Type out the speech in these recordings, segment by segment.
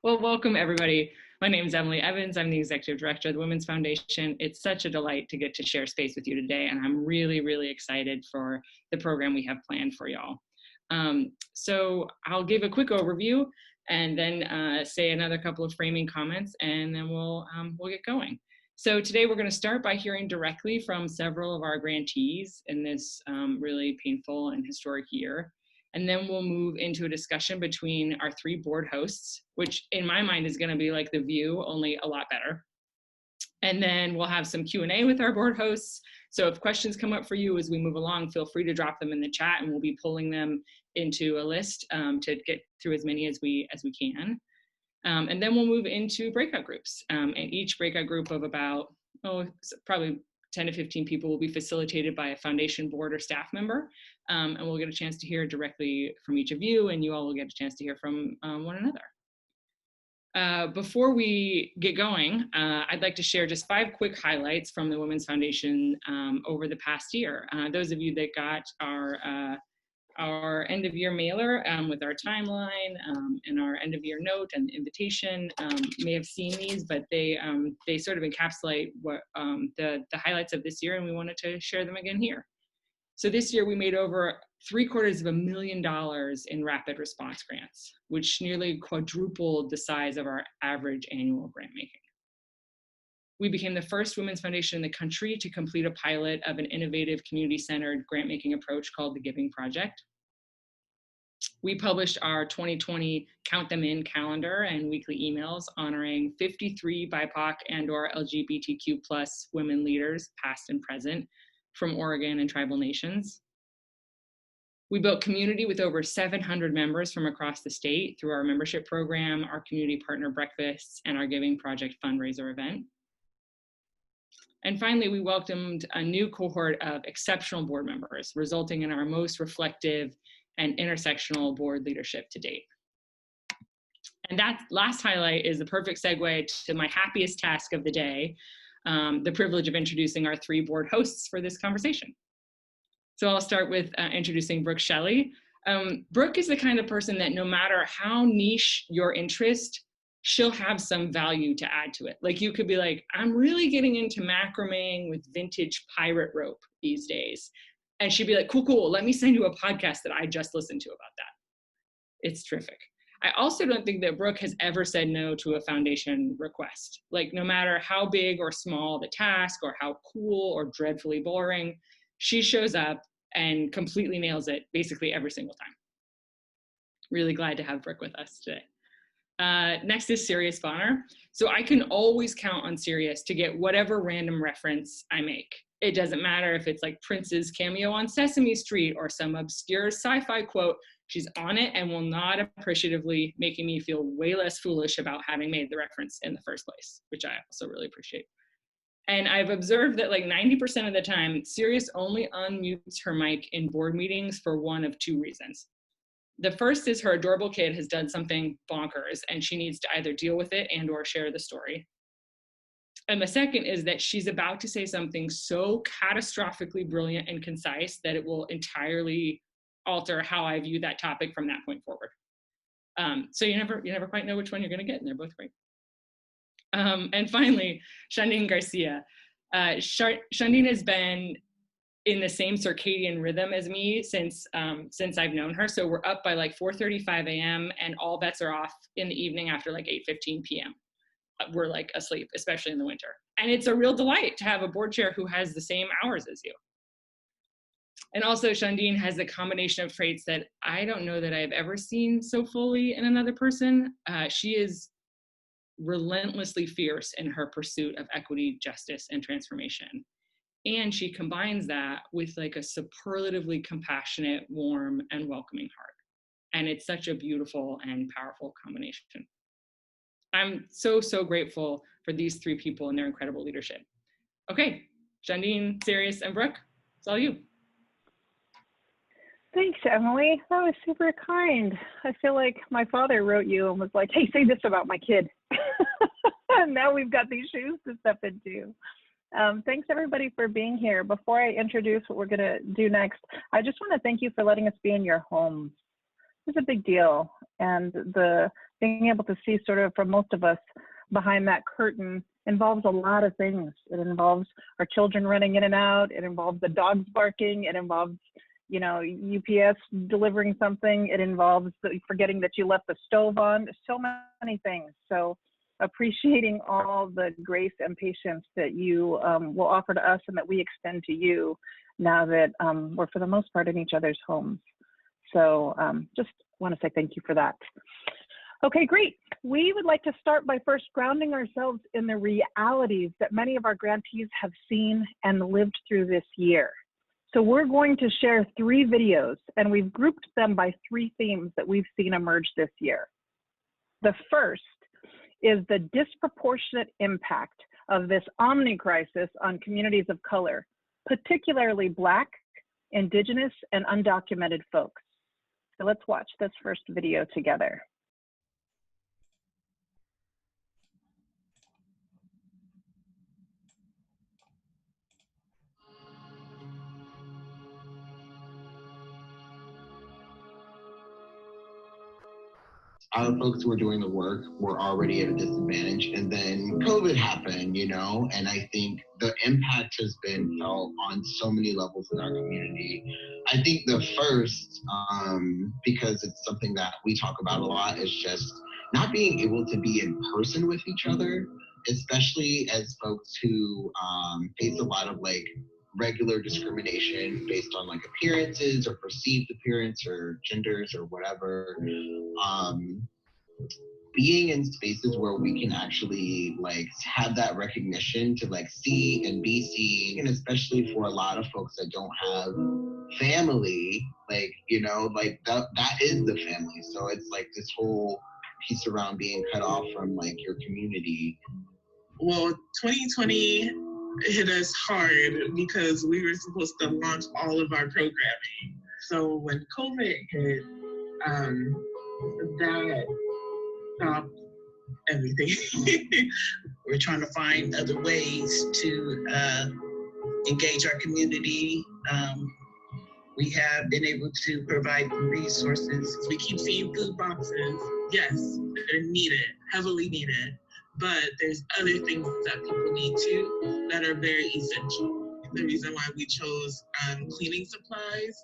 Well, welcome everybody. My name is Emily Evans. I'm the Executive Director of the Women's Foundation. It's such a delight to get to share space with you today, and I'm really, really excited for the program we have planned for y'all. So I'll give a quick overview and then say another couple of framing comments, and then we'll get going. So today we're going to start by hearing directly from several of our grantees in this really painful and historic year. And then we'll move into a discussion between our three board hosts, which in my mind is going to be like The View, only a lot better. And then we'll have some Q&A with our board hosts. So if questions come up for you as we move along, feel free to drop them in the chat, and we'll be pulling them into a list to get through as many as we can. And then we'll move into breakout groups. And each breakout group of about, probably 10 to 15 people will be facilitated by a foundation board or staff member. And we'll get a chance to hear directly from each of you, and you all will get a chance to hear from one another. Before we get going, I'd like to share just 5 quick highlights from the Women's Foundation over the past year. Those of you that got our end of year mailer with our timeline and our end of year note and invitation may have seen these, but they sort of encapsulate what the highlights of this year, and we wanted to share them again here. So this year we made over $750,000 in rapid response grants, which nearly quadrupled the size of our average annual grant making. We became the first women's foundation in the country to complete a pilot of an innovative community-centered grant-making approach called the Giving Project. We published our 2020 Count Them In calendar and weekly emails honoring 53 BIPOC and/or LGBTQ+ women leaders, past and present, from Oregon and tribal nations. We built community with over 700 members from across the state through our membership program, our community partner breakfasts, and our Giving Project fundraiser event. And finally, we welcomed a new cohort of exceptional board members, resulting in our most reflective and intersectional board leadership to date. And that last highlight is the perfect segue to my happiest task of the day, the privilege of introducing our 3 board hosts for this conversation. So I'll start with introducing Brook Shelley. Brook is the kind of person that no matter how niche your interest, she'll have some value to add to it. Like you could be like, I'm really getting into macrameing with vintage pirate rope these days. And she'd be like, cool, let me send you a podcast that I just listened to about that. It's terrific. I also don't think that Brook has ever said no to a foundation request. Like no matter how big or small the task or how cool or dreadfully boring, she shows up and completely nails it basically every single time. Really glad to have Brook with us today. Next is Sirius Bonner. So I can always count on Sirius to get whatever random reference I make. It doesn't matter if it's like Prince's cameo on Sesame Street or some obscure sci-fi quote. She's on it and will nod appreciatively, making me feel way less foolish about having made the reference in the first place, which I also really appreciate. And I've observed that like 90% of the time, Sirius only unmutes her mic in board meetings for one of 2 reasons. The first is her adorable kid has done something bonkers and she needs to either deal with it and/or share the story. And the second is that she's about to say something so catastrophically brilliant and concise that it will entirely alter how I view that topic from that point forward. So you never quite know which one you're going to get, and they're both great. And finally, Shadiin Garcia. Shadiin has been in the same circadian rhythm as me since I've known her. So we're up by like 4:35 a.m. and all bets are off in the evening after like 8:15 p.m. We're like asleep, especially in the winter. And it's a real delight to have a board chair who has the same hours as you. And also Shadiin has the combination of traits that I don't know that I've ever seen so fully in another person. She is relentlessly fierce in her pursuit of equity, justice, and transformation. And she combines that with like a superlatively compassionate, warm, and welcoming heart. And it's such a beautiful and powerful combination. I'm so, so grateful for these 3 people and their incredible leadership. Okay, Shadiin, Sirius, and Brook, it's all you. Thanks, Emily. That was super kind. I feel like my father wrote you and was like, hey, say this about my kid. And now we've got these shoes to step into. Thanks everybody for being here. Before I introduce what we're gonna do next, I just wanna thank you for letting us be in your homes. It's a big deal. And the being able to see sort of, for most of us, behind that curtain involves a lot of things. It involves our children running in and out. It involves the dogs barking. It involves, you know, UPS delivering something. It involves forgetting that you left the stove on. There's so many things. So appreciating all the grace and patience that you will offer to us and that we extend to you now that we're, for the most part, in each other's homes. So just want to say thank you for that. Okay, great. We would like to start by first grounding ourselves in the realities that many of our grantees have seen and lived through this year. So we're going to share 3 videos, and we've grouped them by 3 themes that we've seen emerge this year. The first is the disproportionate impact of this omni-crisis on communities of color, particularly Black, Indigenous, and undocumented folks. So let's watch this first video together. Our folks who were doing the work were already at a disadvantage, and then COVID happened, you know, and I think the impact has been felt on so many levels in our community. I think the first, because it's something that we talk about a lot, is just not being able to be in person with each other, especially as folks who face a lot of like regular discrimination based on like appearances or perceived appearance or genders or whatever. Being in spaces where we can actually like have that recognition to like see and be seen, and especially for a lot of folks that don't have family, like, you know, like that is the family. So it's like this whole piece around being cut off from like your community. Well, 2020 hit us hard because we were supposed to launch all of our programming. So when COVID hit, that stopped everything. We're trying to find other ways to engage our community. We have been able to provide resources. We keep seeing food boxes. Yes, they're needed, heavily needed. But there's other things that people need too that are very essential. The reason why we chose cleaning supplies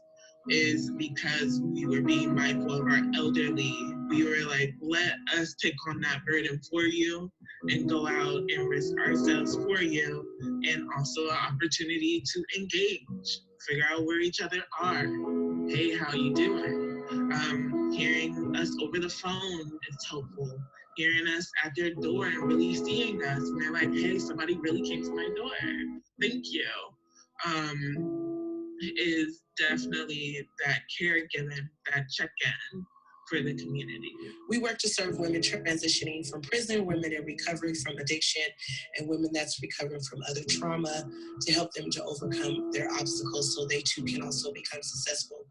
is because we were being mindful of our elderly. We were like, let us take on that burden for you and go out and risk ourselves for you, and also an opportunity to engage, figure out where each other are. Hey, how you doing? Hearing us over the phone is helpful. Hearing us at their door and really seeing us, and they're like, hey, somebody really came to my door. Thank you. Is definitely that caregiving, that check-in for the community. We work to serve women transitioning from prison, women in recovery from addiction, and women that's recovering from other trauma to help them to overcome their obstacles so they too can also become successful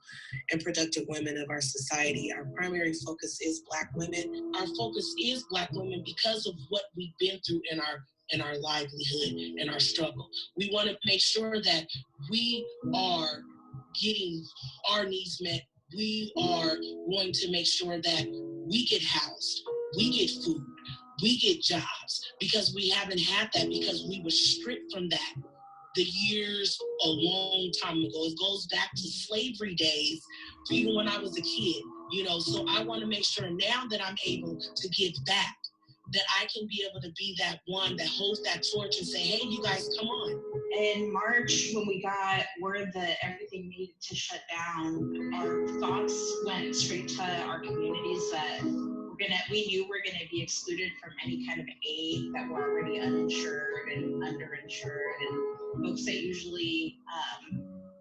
and productive women of our society. Our primary focus is Black women. Our focus is Black women because of what we've been through in our livelihood and our struggle. We want to make sure that we are getting our needs met. We are going to make sure that we get housed, we get food, we get jobs, because we haven't had that because we were stripped from that the years a long time ago. It goes back to slavery days, even when I was a kid, you know. So I want to make sure now that I'm able to give back, that I can be able to be that one that holds that torch and say, hey, you guys, come on. In March, when we got word that everything needed to shut down, our thoughts went straight to our communities that we knew we're gonna be excluded from any kind of aid, that were already uninsured and underinsured, and folks that usually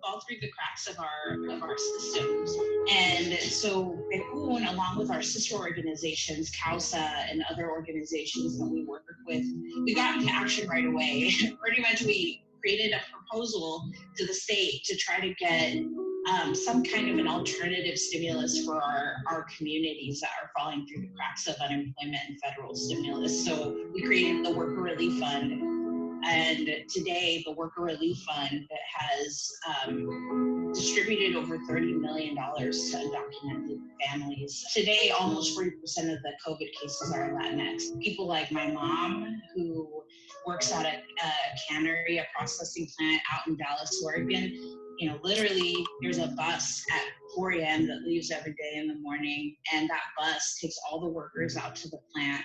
fall through the cracks of our systems. And so Bekun, along with our sister organizations, CAUSA and other organizations that we work with, we got into action right away. Pretty much we created a proposal to the state to try to get some kind of an alternative stimulus for our communities that are falling through the cracks of unemployment and federal stimulus. So we created the Worker Relief Fund. And today, the Worker Relief Fund has distributed over $30 million to undocumented families. Today, almost 40% of the COVID cases are Latinx. People like my mom, who works at a cannery, a processing plant out in Dallas, Oregon. You know, literally, there's a bus at 4 a.m. that leaves every day in the morning, and that bus takes all the workers out to the plant,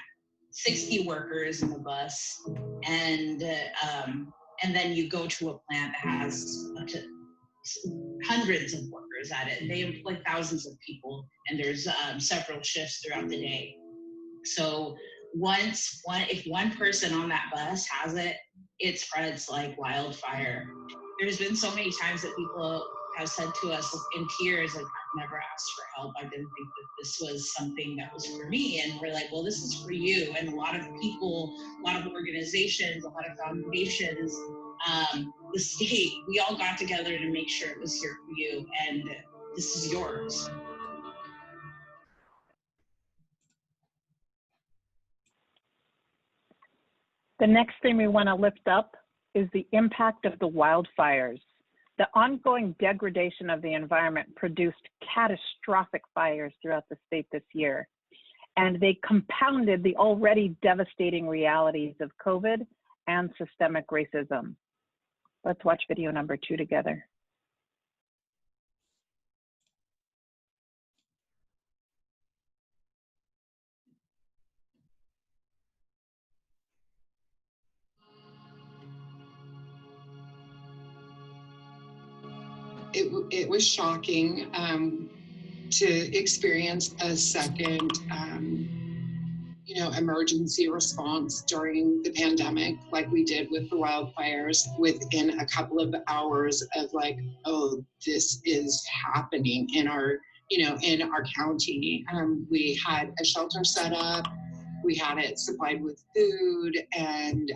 60 workers in the bus, and then you go to a plant that has up to hundreds of workers at it. They employ thousands of people, and there's several shifts throughout the day. So if one person on that bus has it, it spreads like wildfire. There's been so many times that people have said to us in tears, like, I've never asked for help. I didn't think that this was something that was for me. And we're like, well, this is for you. And a lot of people, a lot of organizations, a lot of foundations, the state, we all got together to make sure it was here for you. And this is yours. The next thing we want to lift up is the impact of the wildfires. The ongoing degradation of the environment produced catastrophic fires throughout the state this year, and they compounded the already devastating realities of COVID and systemic racism. Let's watch video number 2 together. It was shocking to experience a second, emergency response during the pandemic, like we did with the wildfires, within a couple of hours of like, oh, this is happening in our county. We had a shelter set up, we had it supplied with food, and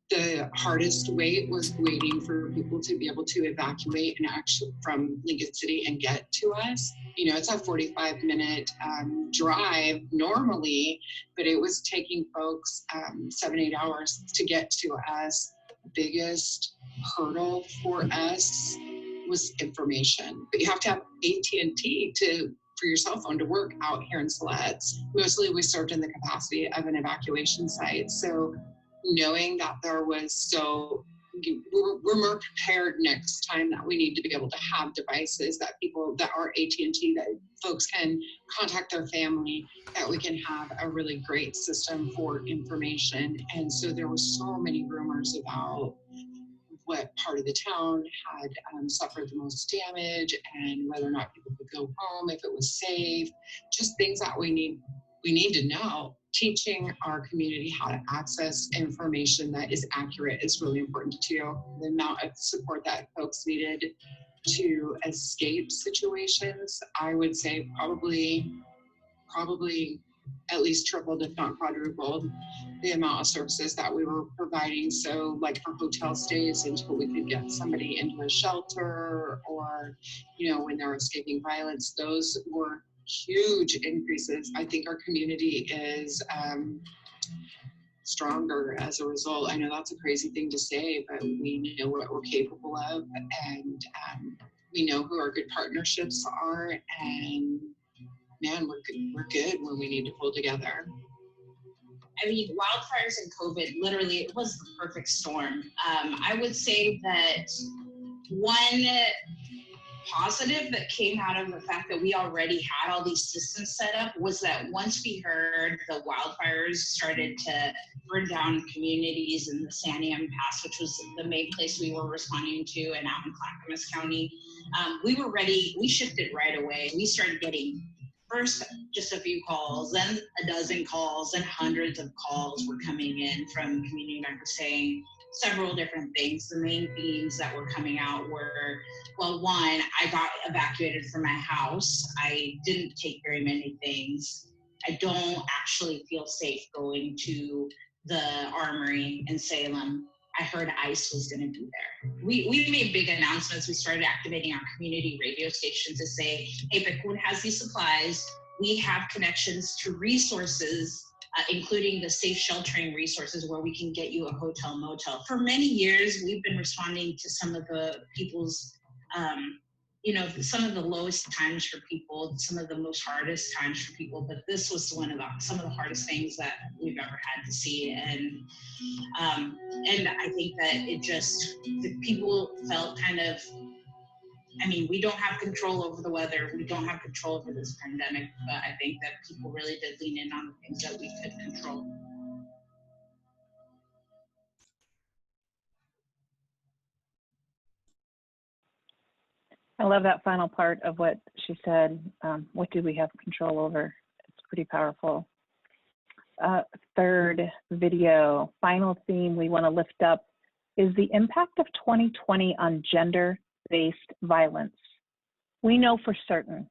the hardest wait was waiting for people to be able to evacuate and actually from Lincoln City and get to us. It's a 45-minute drive normally, but it was taking folks 7-8 hours to get to us. The biggest hurdle for us was information. But you have to have AT&T for your cell phone to work out here in Siletz. Mostly we served in the capacity of an evacuation site. So knowing that there was we're more prepared next time that we need to be able to have devices that are AT&T, that folks can contact their family, that we can have a really great system for information. And so there was so many rumors about what part of the town had suffered the most damage and whether or not people could go home, if it was safe, just things that we need to know. Teaching our community how to access information that is accurate is really important too. The amount of support that folks needed to escape situations, I would say probably at least tripled, if not quadrupled, the amount of services that we were providing. So like for hotel stays until we could get somebody into a shelter, or, when they're escaping violence, those were huge increases. I think our community is stronger as a result. I know that's a crazy thing to say, but we know what we're capable of, and we know who our good partnerships are, and man, we're good when we need to pull together. I mean, wildfires and COVID, literally, it was the perfect storm. I would say that one positive that came out of the fact that we already had all these systems set up was that once we heard the wildfires started to burn down communities in the Santiam Pass, which was the main place we were responding to, and out in Clackamas County, we were ready. We shifted right away. We started getting first just a few calls, then a dozen calls, and hundreds of calls were coming in from community members saying several different things. The main themes that were coming out were, well, one, I got evacuated from my house. I didn't take very many things. I don't actually feel safe going to the armory in Salem. I heard ICE was going to be there. We made big announcements. We started activating our community radio station to say, hey, Picwood has these supplies. We have connections to resources including the safe sheltering resources where we can get you a hotel motel. For many years, we've been responding to some of the people's, some of the lowest times for people, some of the most hardest times for people, but this was some of the hardest things that we've ever had to see. And I think that the people felt kind of, we don't have control over the weather. We don't have control over this pandemic, but I think that people really did lean in on the things that we could control. I love that final part of what she said. What do we have control over? It's pretty powerful. Third video, final theme we want to lift up is the impact of 2020 on gender-based violence. We know for certain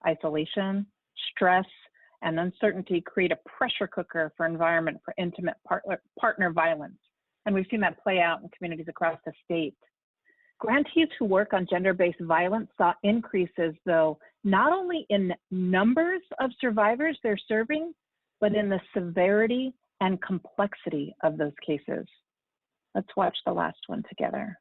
isolation, stress, and uncertainty create a pressure cooker for environment for intimate partner violence. And we've seen that play out in communities across the state. Grantees who work on gender-based violence saw increases, though, not only in numbers of survivors they're serving, but in the severity and complexity of those cases. Let's watch the last one together.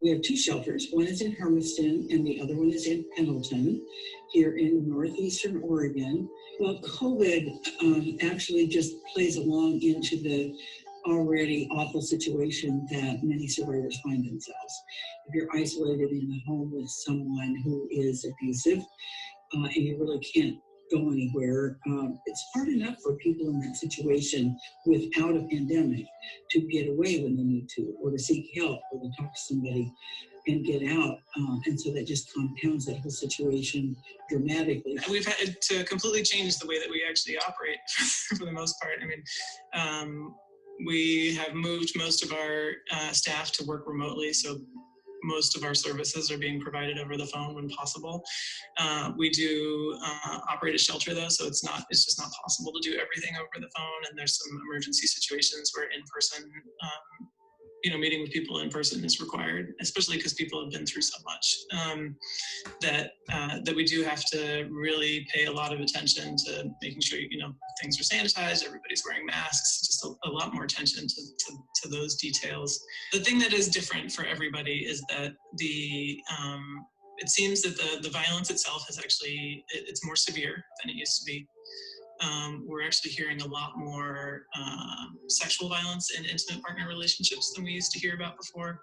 We have two shelters. One is in Hermiston and the other one is in Pendleton here in northeastern Oregon. Well, COVID actually just plays along into the already awful situation that many survivors find themselves. If you're isolated in a home with someone who is abusive and you really can't go anywhere, it's hard enough for people in that situation without a pandemic to get away when they need to, or to seek help, or to talk to somebody and get out. And so that just compounds that whole situation dramatically. We've had to completely change the way that we actually operate for the most part. We have moved most of our staff to work remotely, so most of our services are being provided over the phone when possible. We do operate a shelter though, so it's just not possible to do everything over the phone. And there's some emergency situations where in-person, meeting with people in person is required, especially because people have been through so much that we do have to really pay a lot of attention to making sure, things are sanitized, everybody's wearing masks, just a lot more attention to those details. The thing that is different for everybody is that it seems that the violence itself is actually, it's more severe than it used to be. We're actually hearing a lot more sexual violence in intimate partner relationships than we used to hear about before.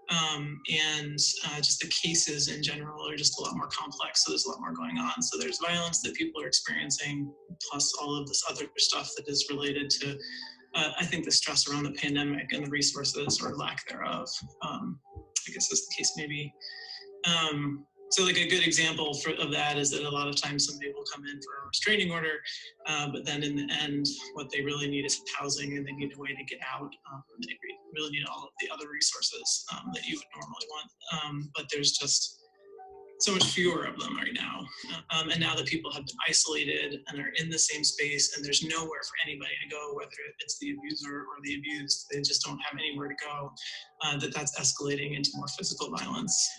And just the cases in general are just a lot more complex, so there's a lot more going on. So there's violence that people are experiencing, plus all of this other stuff that is related to, I think, the stress around the pandemic and the resources or lack thereof, I guess is the case maybe. So like a good example of that is that a lot of times somebody will come in for a restraining order, but then in the end, what they really need is housing and they need a way to get out. They really need all of the other resources that you would normally want. But there's just so much fewer of them right now. And now that people have been isolated and are in the same space and there's nowhere for anybody to go, whether it's the abuser or the abused, they just don't have anywhere to go, that's escalating into more physical violence.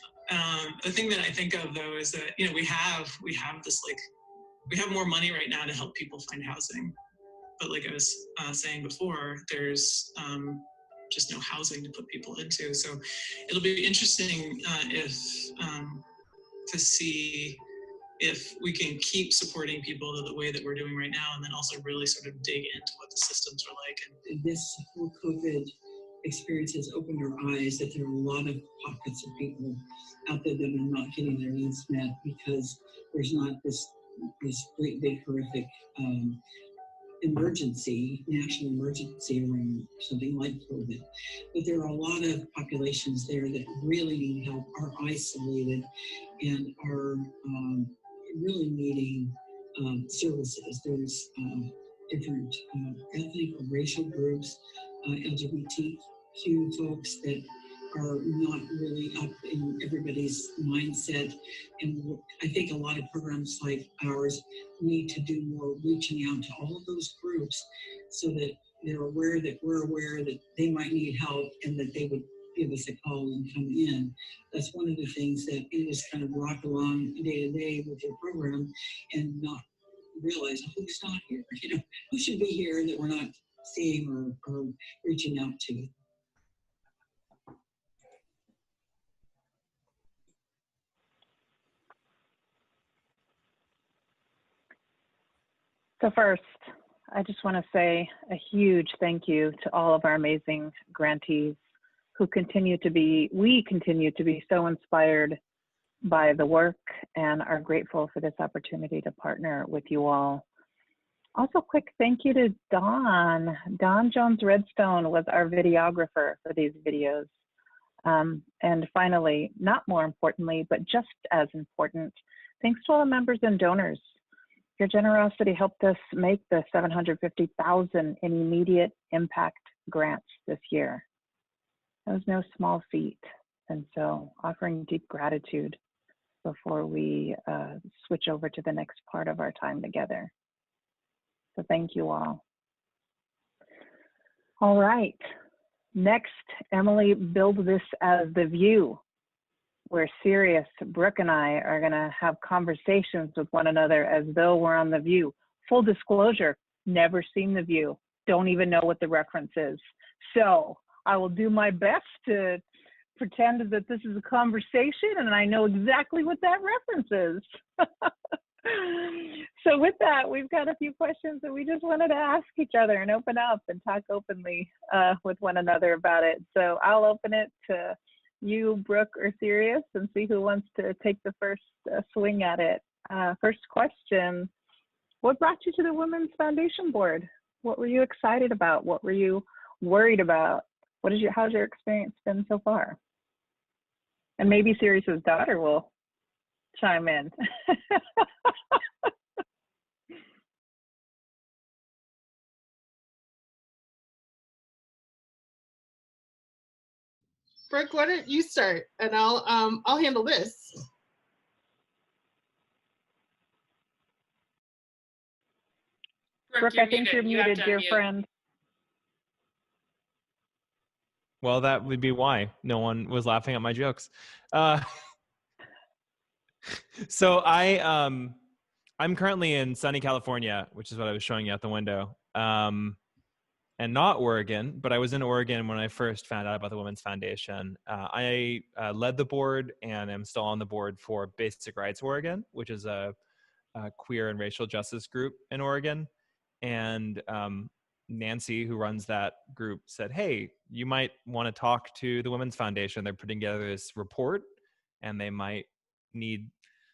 The thing that I think of though is that, we have this, we have more money right now to help people find housing. But like I was saying before, there's just no housing to put people into. So it'll be interesting to see if we can keep supporting people the way that we're doing right now, and then also really sort of dig into what the systems are like. And this whole COVID experience has opened our eyes that there are a lot of pockets of people out there that are not getting their needs met because there's not this great big horrific national emergency around something like COVID. But there are a lot of populations there that really need help, are isolated, and are really needing services. There's different ethnic or racial groups, LGBTQ folks that are not really up in everybody's mindset. And I think a lot of programs like ours need to do more reaching out to all of those groups so that they're aware that we're aware that they might need help and that they would give us a call and come in. That's one of the things that you just kind of rock along day to day with your program and not realize who's not here, who should be here that we're not seeing or reaching out to. So first, I just want to say a huge thank you to all of our amazing grantees who continue to be so inspired by the work and are grateful for this opportunity to partner with you all. Also, quick thank you to Dawn. Dawn Jones-Redstone was our videographer for these videos. And finally, not more importantly, but just as important, thanks to all the members and donors. Your generosity helped us make the $750,000 in immediate impact grants this year. That was no small feat. And so offering deep gratitude before we switch over to the next part of our time together. So thank you all. All right, next, Emily billed this as The View, where Sirius, Brook, and I are gonna have conversations with one another as though we're on The View. Full disclosure, never seen The View, don't even know what the reference is. So I will do my best to pretend that this is a conversation and I know exactly what that reference is. So with that, we've got a few questions that we just wanted to ask each other and open up and talk openly with one another about it. So I'll open it to you, Brook, or Sirius, and see who wants to take the first swing at it. First question, what brought you to the Women's Foundation Board? What were you excited about? What were you worried about? How's your experience been so far? And maybe Sirius's daughter will chime in. Brook, why don't you start, and I'll handle this. Brook, I think you're muted, dear friend. Well, that would be why no one was laughing at my jokes. So I'm currently in sunny California, which is what I was showing you out the window, and not Oregon, but I was in Oregon when I first found out about the Women's Foundation. I led the board and am still on the board for Basic Rights Oregon, which is a queer and racial justice group in Oregon. And Nancy, who runs that group, said, hey, you might want to talk to the Women's Foundation. They're putting together this report and they might need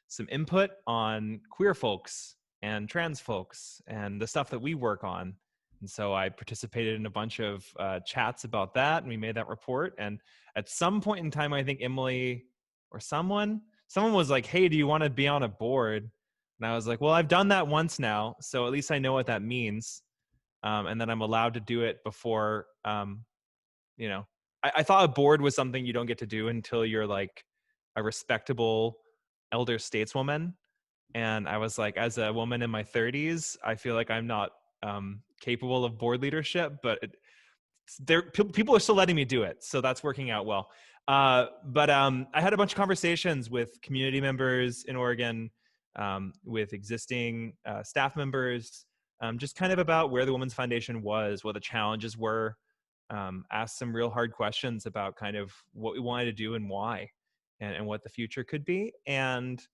some input on queer folks and trans folks and the stuff that we work on. And so I participated in a bunch of chats about that, and we made that report. And at some point in time, I think Emily or someone was like, hey, do you want to be on a board? And I was like, well, I've done that once now, so at least I know what that means. And then I'm allowed to do it before, I thought a board was something you don't get to do until you're like a respectable elder stateswoman. And I was like, as a woman in my 30s, I feel like I'm not capable of board leadership, but people are still letting me do it. So that's working out well. But I had a bunch of conversations with community members in Oregon, with existing staff members, just kind of about where the Women's Foundation was, what the challenges were, asked some real hard questions about kind of what we wanted to do and why, and what the future could be. And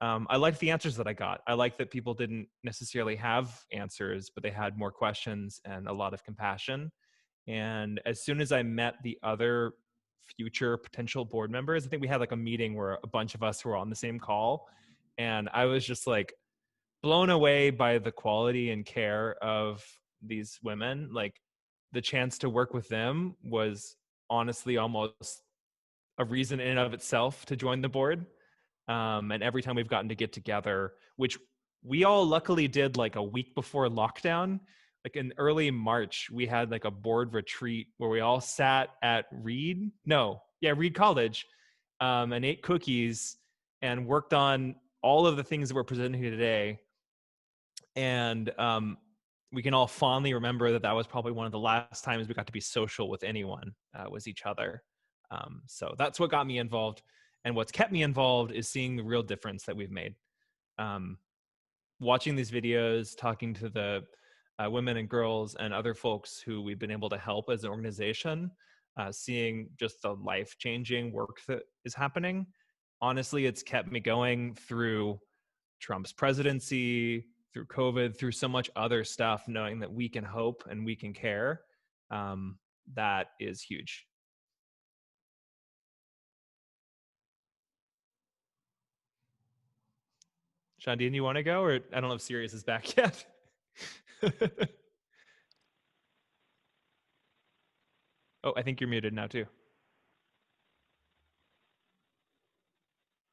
I liked the answers that I got. I liked that people didn't necessarily have answers, but they had more questions and a lot of compassion. And as soon as I met the other future potential board members, I think we had like a meeting where a bunch of us were on the same call. And I was just like blown away by the quality and care of these women. Like the chance to work with them was honestly almost a reason in and of itself to join the board. And every time we've gotten to get together, which we all luckily did like a week before lockdown, like in early March, we had like a board retreat where we all sat at Reed College, and ate cookies and worked on all of the things that we're presenting here today. And we can all fondly remember that that was probably one of the last times we got to be social with anyone, was each other. So that's what got me involved. And what's kept me involved is seeing the real difference that we've made. Watching these videos, talking to the women and girls and other folks who we've been able to help as an organization, seeing just the life-changing work that is happening. Honestly, it's kept me going through Trump's presidency, through COVID, through so much other stuff, knowing that we can hope and we can care. That is huge. Shadiin, you want to go? Or I don't know if Sirius is back yet. Oh, I think you're muted now too.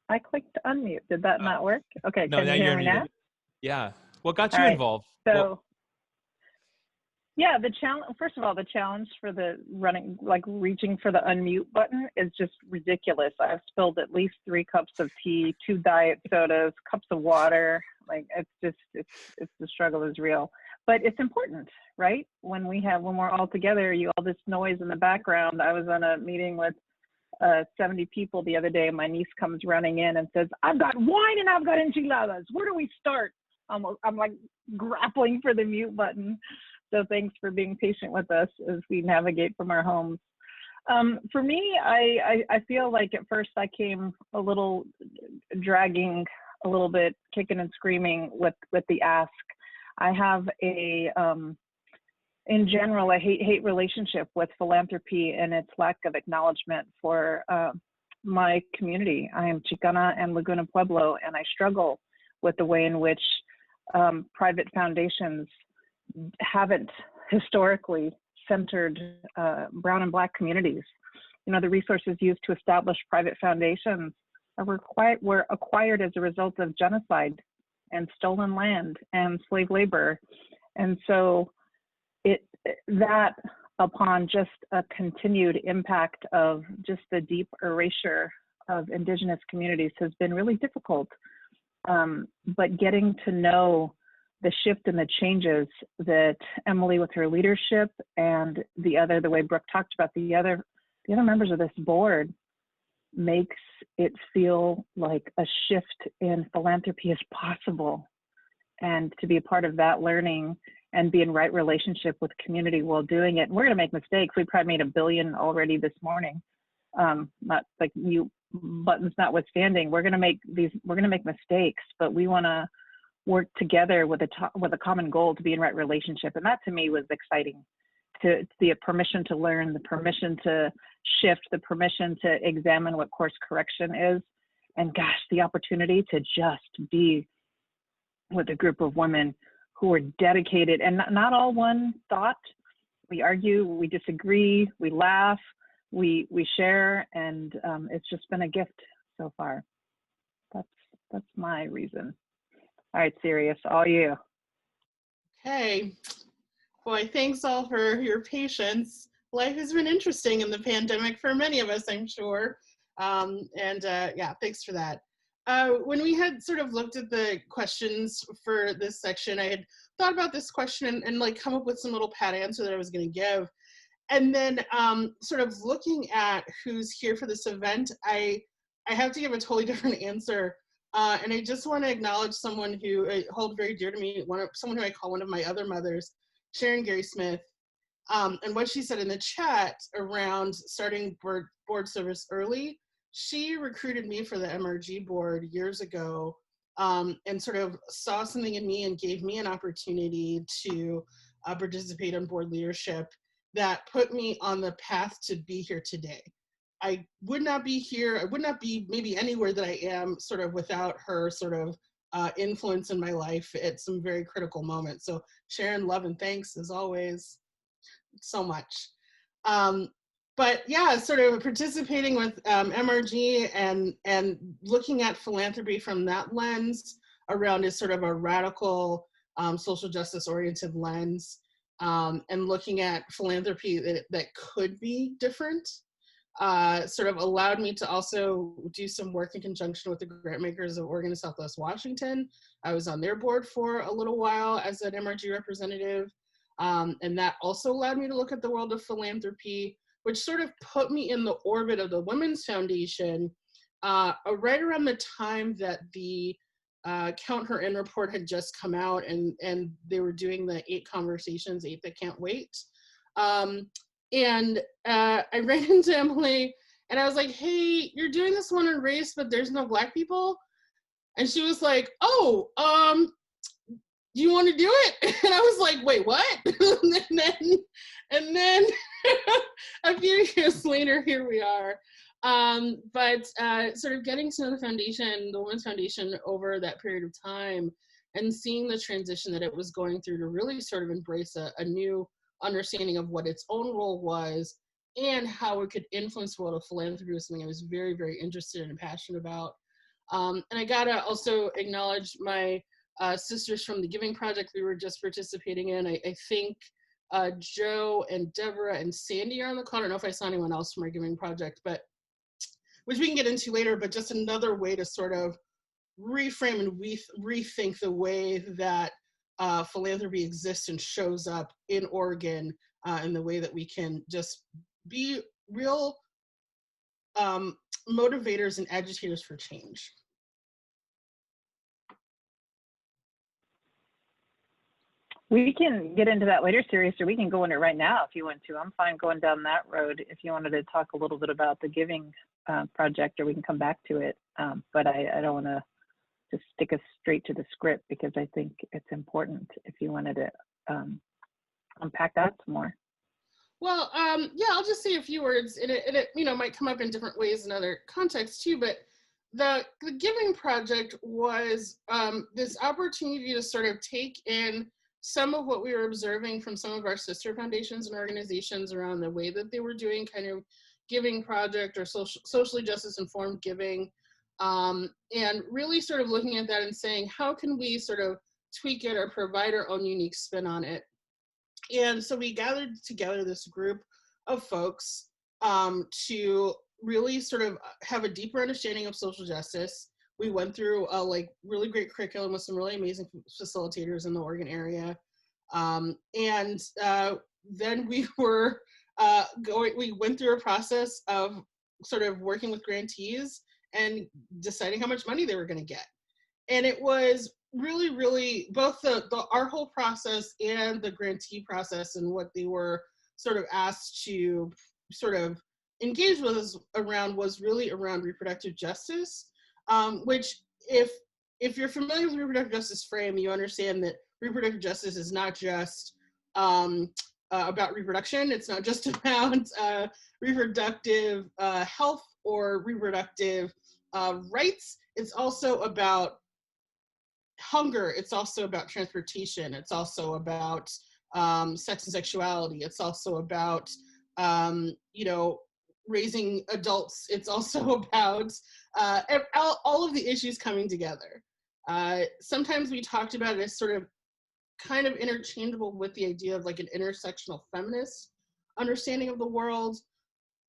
I clicked unmute. Did that not work? Okay, no, can you hear me now? Yeah. What got you All right. involved? So, well, yeah, the challenge, first of all, the challenge for the running, like reaching for the unmute button is just ridiculous. I've spilled at least 3 cups of tea, 2 diet sodas, cups of water. Like it's the struggle is real, but it's important, right? When we're all together, all this noise in the background. I was on a meeting with 70 people the other day. My niece comes running in and says, "I've got wine and I've got enchiladas. Where do we start?" I'm like grappling for the mute button. So thanks for being patient with us as we navigate from our homes. For me, I feel like at first I came a little dragging a little bit, kicking and screaming with the ask. I have in general, a hate relationship with philanthropy and its lack of acknowledgement for my community. I am Chicana and Laguna Pueblo, and I struggle with the way in which private foundations haven't historically centered brown and black communities. You know, the resources used to establish private foundations were acquired as a result of genocide and stolen land and slave labor. And so that upon just a continued impact of just the deep erasure of indigenous communities has been really difficult. But getting to know the shift and the changes that Emily with her leadership and the way Brook talked about the other members of this board makes it feel like a shift in philanthropy is possible. And to be a part of that learning and be in right relationship with community while doing it. We're gonna make mistakes. We probably made $1 billion already this morning. Not like mute buttons notwithstanding, we're gonna make mistakes, but we wanna work together with a common goal to be in right relationship. And that to me was exciting, to the permission to learn, the permission to shift, the permission to examine what course correction is. And gosh, the opportunity to just be with a group of women who are dedicated, and not all one thought. We argue, we disagree, we laugh, we share, and it's just been a gift so far. That's my reason. All right, Sirius, all you. Okay. Boy, thanks all for your patience. Life has been interesting in the pandemic for many of us, I'm sure. Yeah, thanks for that. When we had sort of looked at the questions for this section, I had thought about this question and like come up with some little pat answer that I was going to give. And then sort of looking at who's here for this event, I have to give a totally different answer. And I just want to acknowledge someone who I hold very dear to me, someone who I call one of my other mothers, Shadiin Garcia. And what she said in the chat around starting board service early, she recruited me for the MRG board years ago and sort of saw something in me and gave me an opportunity to participate in board leadership that put me on the path to be here today. I would not be here, I would not be maybe anywhere that I am sort of without her sort of influence in my life at some very critical moments. So Sharon, love and thanks as always, so much. But yeah, sort of participating with MRG and looking at philanthropy from that lens around is sort of a radical social justice oriented lens and looking at philanthropy that could be different sort of allowed me to also do some work in conjunction with the grant makers of Oregon and Southwest Washington. I was on their board for a little while as an MRG representative. And that also allowed me to look at the world of philanthropy, which sort of put me in the orbit of the Women's Foundation right around the time that the Count Her In report had just come out, and they were doing the 8 conversations, 8 that can't wait. And I ran into Emily and I was like, hey, you're doing this one on race, but there's no Black people. And she was like, oh, do you want to do it? And I was like, wait, what? and then a few years later, here we are. But sort of getting to know the foundation, the Women's Foundation, over that period of time, and seeing the transition that it was going through to really sort of embrace a new understanding of what its own role was and how it could influence the world of philanthropy was something I was very, very interested in and passionate about. And I gotta also acknowledge my sisters from the Giving Project we were just participating in. I think Joe and Deborah and Sandy are on the call. I don't know if I saw anyone else from our Giving Project, but which we can get into later, but just another way to sort of reframe and rethink the way that philanthropy exists and shows up in Oregon, and the way that we can just be real motivators and agitators for change. We can get into that later, Sirius, or we can go into it right now if you want to. I'm fine going down that road if you wanted to talk a little bit about the Giving Project, or we can come back to it. But I don't want to just stick us straight to the script, because I think it's important if you wanted to unpack that some more. Well, yeah, I'll just say a few words, and it might come up in different ways in other contexts too, but the Giving Project was this opportunity to sort of take in some of what we were observing from some of our sister foundations and organizations around the way that they were doing kind of Giving Project or socially justice informed giving, and really sort of looking at that and saying, how can we sort of tweak it or provide our own unique spin on it? And so we gathered together this group of folks to really sort of have a deeper understanding of social justice. We went through a really great curriculum with some really amazing facilitators in the Oregon area. And then we were we went through a process of sort of working with grantees and deciding how much money they were going to get. And it was really, really both our whole process and the grantee process and what they were sort of asked to sort of engage with us around was really around reproductive justice, which if you're familiar with the reproductive justice frame, you understand that reproductive justice is not just about reproduction. It's not just about reproductive health or reproductive rights. It's also about hunger. It's also about transportation. It's also about sex and sexuality. It's also about raising adults. It's also about all of the issues coming together. Sometimes we talked about it as sort of kind of interchangeable with the idea of like an intersectional feminist understanding of the world,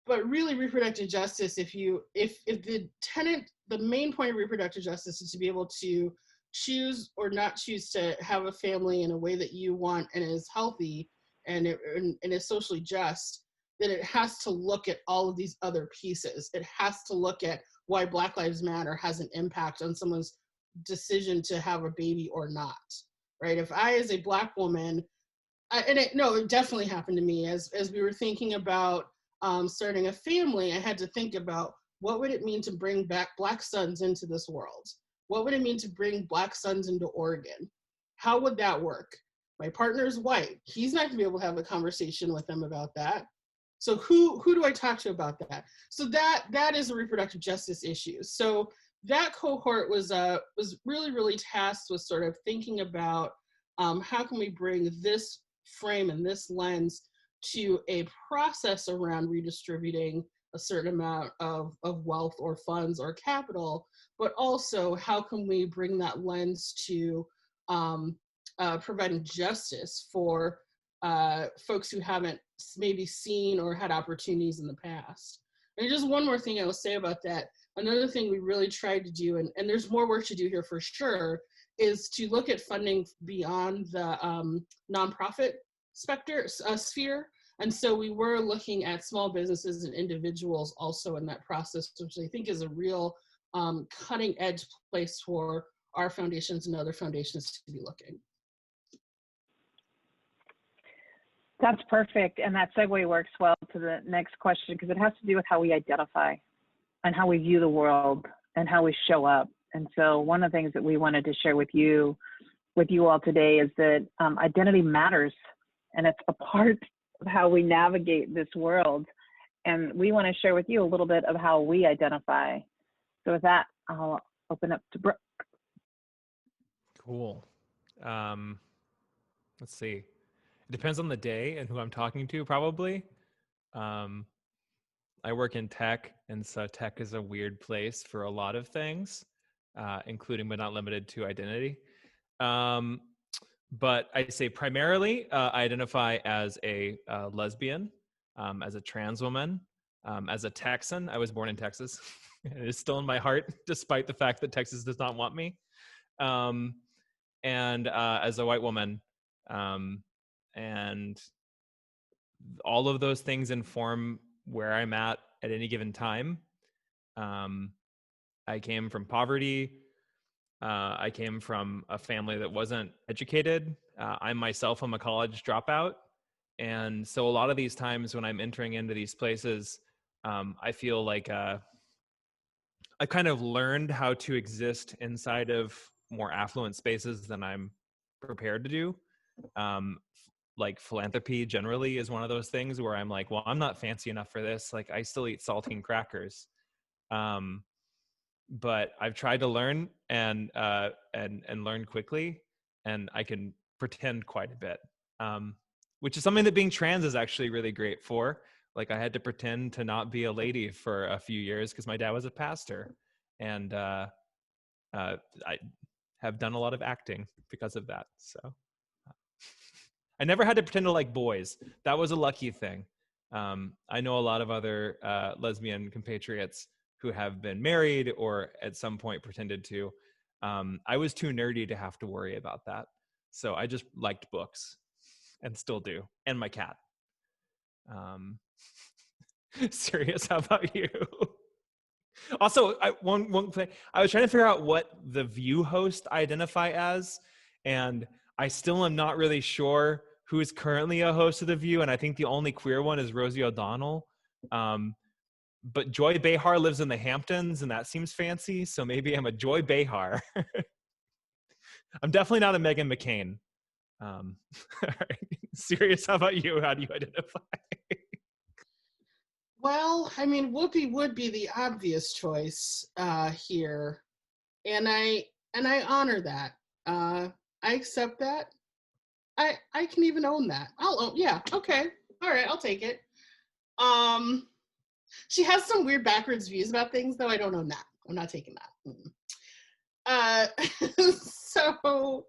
but really reproductive justice, if the main point of reproductive justice is to be able to choose or not choose to have a family in a way that you want and is healthy and is socially just, then it has to look at all of these other pieces. It has to look at why Black Lives Matter has an impact on someone's decision to have a baby or not, right? If I, as a Black woman, it definitely happened to me as we were thinking about starting a family, I had to think about what would it mean to bring back Black sons into this world? What would it mean to bring Black sons into Oregon? How would that work? My partner's white. He's not gonna be able to have a conversation with them about that. So who do I talk to about that? So that is a reproductive justice issue. So that cohort was really, really tasked with sort of thinking about how can we bring this frame and this lens to a process around redistributing a certain amount of wealth or funds or capital, but also how can we bring that lens to providing justice for folks who haven't maybe seen or had opportunities in the past. And just one more thing I will say about that. Another thing we really tried to do, and there's more work to do here for sure, is to look at funding beyond the nonprofit sphere. And so we were looking at small businesses and individuals also in that process, which I think is a real cutting edge place for our foundations and other foundations to be looking. That's perfect. And that segue works well to the next question, because it has to do with how we identify and how we view the world and how we show up. And so one of the things that we wanted to share with you all today is that identity matters, and it's a part of how we navigate this world. And we want to share with you a little bit of how we identify. So with that, I'll open up to Brook. Cool. Let's see. It depends on the day and who I'm talking to, probably. I work in tech, and so tech is a weird place for a lot of things, including but not limited to identity. But I say primarily, I identify as a lesbian, as a trans woman, as a Texan. I was born in Texas. It is still in my heart, despite the fact that Texas does not want me. And as a white woman. And all of those things inform where I'm at any given time. I came from poverty. I came from a family that wasn't educated. I myself am a college dropout. And so a lot of these times when I'm entering into these places, I feel like I kind of learned how to exist inside of more affluent spaces than I'm prepared to do. Like philanthropy generally is one of those things where I'm like, well, I'm not fancy enough for this. Like I still eat saltine crackers. But I've tried to learn and learn quickly, and I can pretend quite a bit. Which is something that being trans is actually really great for. Like I had to pretend to not be a lady for a few years because my dad was a pastor, and I have done a lot of acting because of that. So I never had to pretend to like boys. That was a lucky thing. I know a lot of other lesbian compatriots who have been married or at some point pretended to. I was too nerdy to have to worry about that. So I just liked books and still do, and my cat. Sirius, how about you? Also, one thing, I was trying to figure out what the View host identify as, and I still am not really sure who is currently a host of The View, and I think the only queer one is Rosie O'Donnell. But Joy Behar lives in the Hamptons, and that seems fancy, so maybe I'm a Joy Behar. I'm definitely not a Meghan McCain. All right. Sirius, how about you? How do you identify? Well, I mean, Whoopi would be the obvious choice here, and I honor that. I accept that. I can even own that. Yeah, okay, all right, I'll take it. She has some weird backwards views about things, though. I don't own that. I'm not taking that. So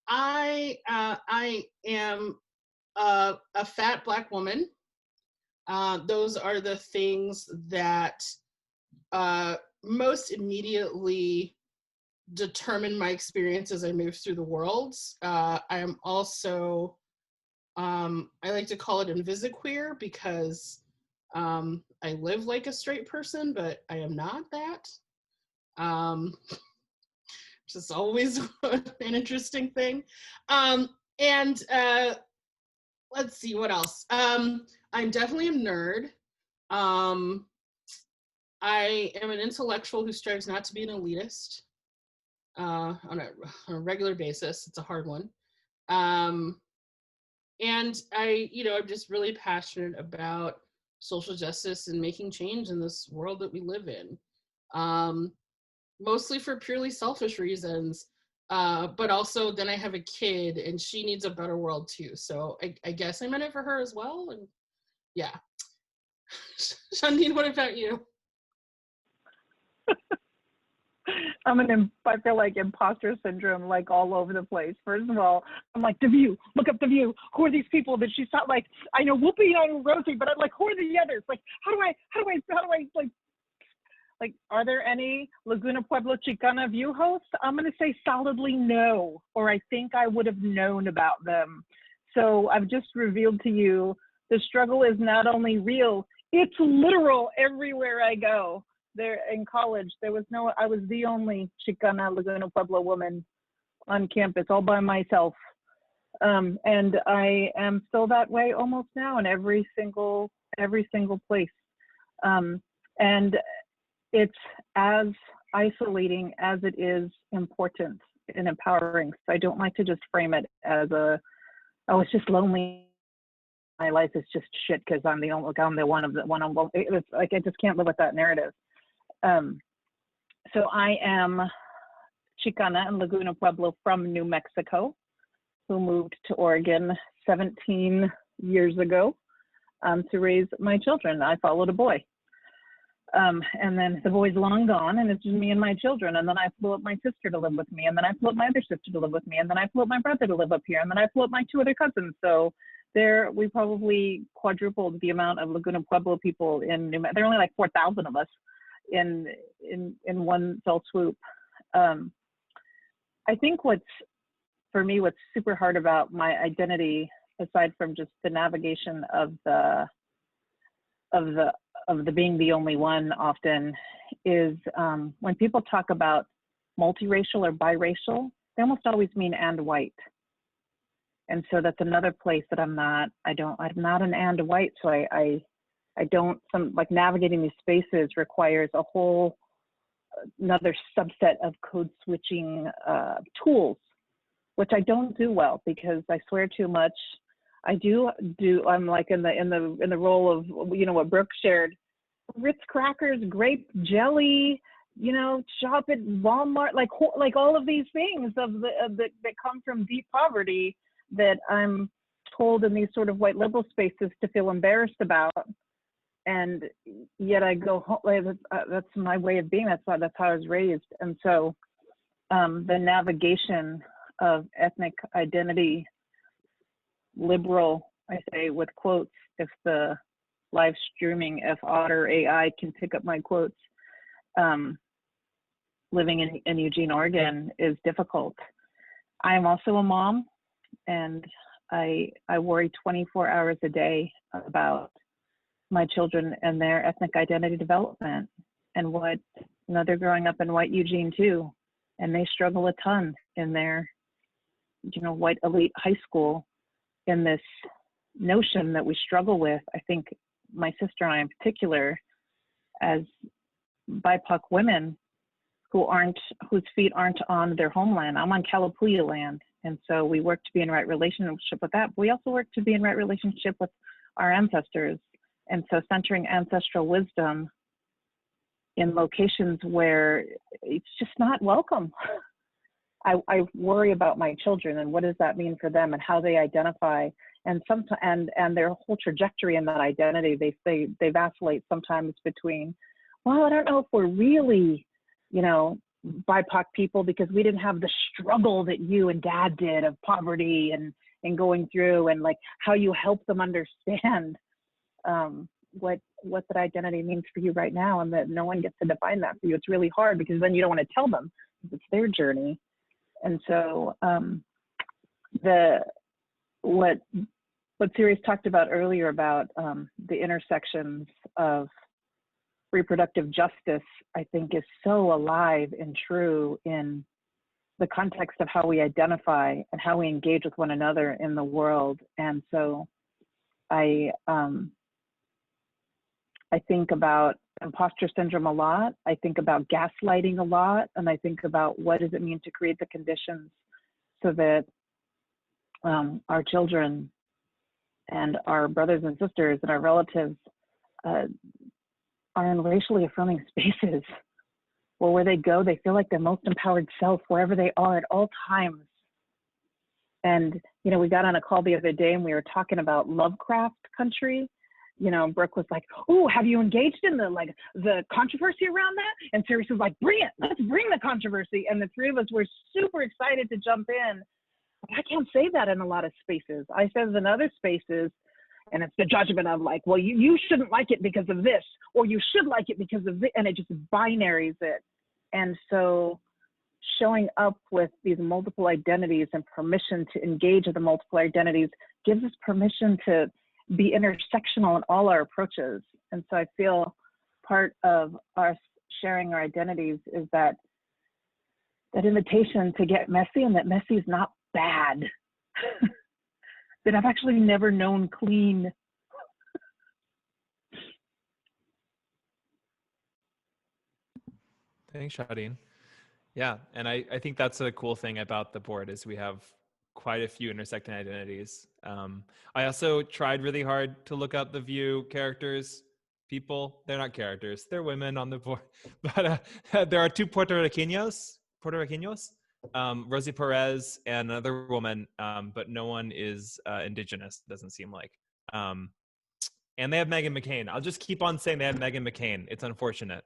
I am a fat Black woman. Those are the things that most immediately determine my experience as I move through the world. I am also, I like to call it invisiqueer because I live like a straight person, but I am not that. Which is always an interesting thing. And let's see, what else? I'm definitely a nerd. I am an intellectual who strives not to be an elitist on a regular basis. It's a hard one. And I'm just really passionate about social justice and making change in this world that we live in. Mostly for purely selfish reasons. But also then I have a kid and she needs a better world too. So I guess I'm in it for her as well. And yeah. Shadiin, what about you? I feel like imposter syndrome, like all over the place. First of all, I'm like, The View, look up The View. Who are these people that she's not like, I know Whoopi and Rosie, but I'm like, who are the others? Like, how do I like, are there any Laguna Pueblo Chicana View hosts? I'm going to say solidly no, or I think I would have known about them. So I've just revealed to you, the struggle is not only real, it's literal everywhere I go. There in college, I was the only Chicana Laguna Pueblo woman on campus, all by myself. And I am still that way almost now in every single place. And it's as isolating as it is important and empowering. So I don't like to just frame it as it's just lonely. My life is just shit because I'm the one. It's like, I just can't live with that narrative. So I am Chicana and Laguna Pueblo from New Mexico, who moved to Oregon 17 years ago to raise my children. I followed a boy. And then the boy's long gone, and it's just me and my children. And then I flew up my sister to live with me, and then I flew up my other sister to live with me, and then I flew up my brother to live up here, and then I flew up my 2 other cousins. So we probably quadrupled the amount of Laguna Pueblo people in New Mexico. There are only like 4,000 of us in one fell swoop. I think what's super hard about my identity, aside from just the navigation of the being the only one often, is when people talk about multiracial or biracial, they almost always mean and white. And so that's another place that I'm not an and white. So I don't, navigating these spaces requires a whole another subset of code switching tools, which I don't do well because I swear too much. I'm like in the role of, what Brook shared, Ritz crackers, grape jelly, shop at Walmart, like all of these things that come from deep poverty that I'm told in these sort of white liberal spaces to feel embarrassed about. And yet I go home, that's my way of being. That's how I was raised. And so the navigation of ethnic identity, liberal, I say with quotes, if the live streaming F Otter AI can pick up my quotes, living in Eugene, Oregon is difficult. I am also a mom, and I worry 24 hours a day about my children and their ethnic identity development, and they're growing up in white Eugene too, and they struggle a ton in their, white elite high school, in this notion that we struggle with. I think my sister and I in particular, as BIPOC women whose feet aren't on their homeland. I'm on Kalapuya land. And so we work to be in right relationship with that, but we also work to be in right relationship with our ancestors. And so centering ancestral wisdom in locations where it's just not welcome. I worry about my children and what does that mean for them and how they identify, and their whole trajectory in that identity. They vacillate sometimes between, well, I don't know if we're really, BIPOC people because we didn't have the struggle that you and dad did of poverty and going through, and like how you help them understand what that identity means for you right now, and that no one gets to define that for you. It's really hard because then you don't want to tell them because it's their journey. And so what Sirius talked about earlier about the intersections of reproductive justice, I think is so alive and true in the context of how we identify and how we engage with one another in the world. And so I think about imposter syndrome a lot. I think about gaslighting a lot. And I think about what does it mean to create the conditions so that our children and our brothers and sisters and our relatives are in racially affirming spaces where they go, they feel like their most empowered self wherever they are at all times. And, we got on a call the other day and we were talking about Lovecraft country, Brooke was like, "Oh, have you engaged in the controversy around that?" And Sirius was like, "Bring it, let's bring the controversy." And the three of us were super excited to jump in. But I can't say that in a lot of spaces. I says in other spaces, and it's the judgment of like, well, you shouldn't like it because of this, or you should like it because of this, and it just binaries it. And so showing up with these multiple identities and permission to engage with the multiple identities gives us permission to be intersectional in all our approaches. And so I feel part of us sharing our identities is that invitation to get messy, and that messy is not bad. That I've actually never known clean. Thanks, Shadiin. Yeah, and I think that's a cool thing about the board is we have quite a few intersecting identities. I also tried really hard to look up the View characters, people. They're not characters, they're women on the board. But there are two Puerto Ricanos, Rosie Perez and another woman, but no one is indigenous, doesn't seem like. And they have Meghan McCain. I'll just keep on saying they have Meghan McCain. It's unfortunate.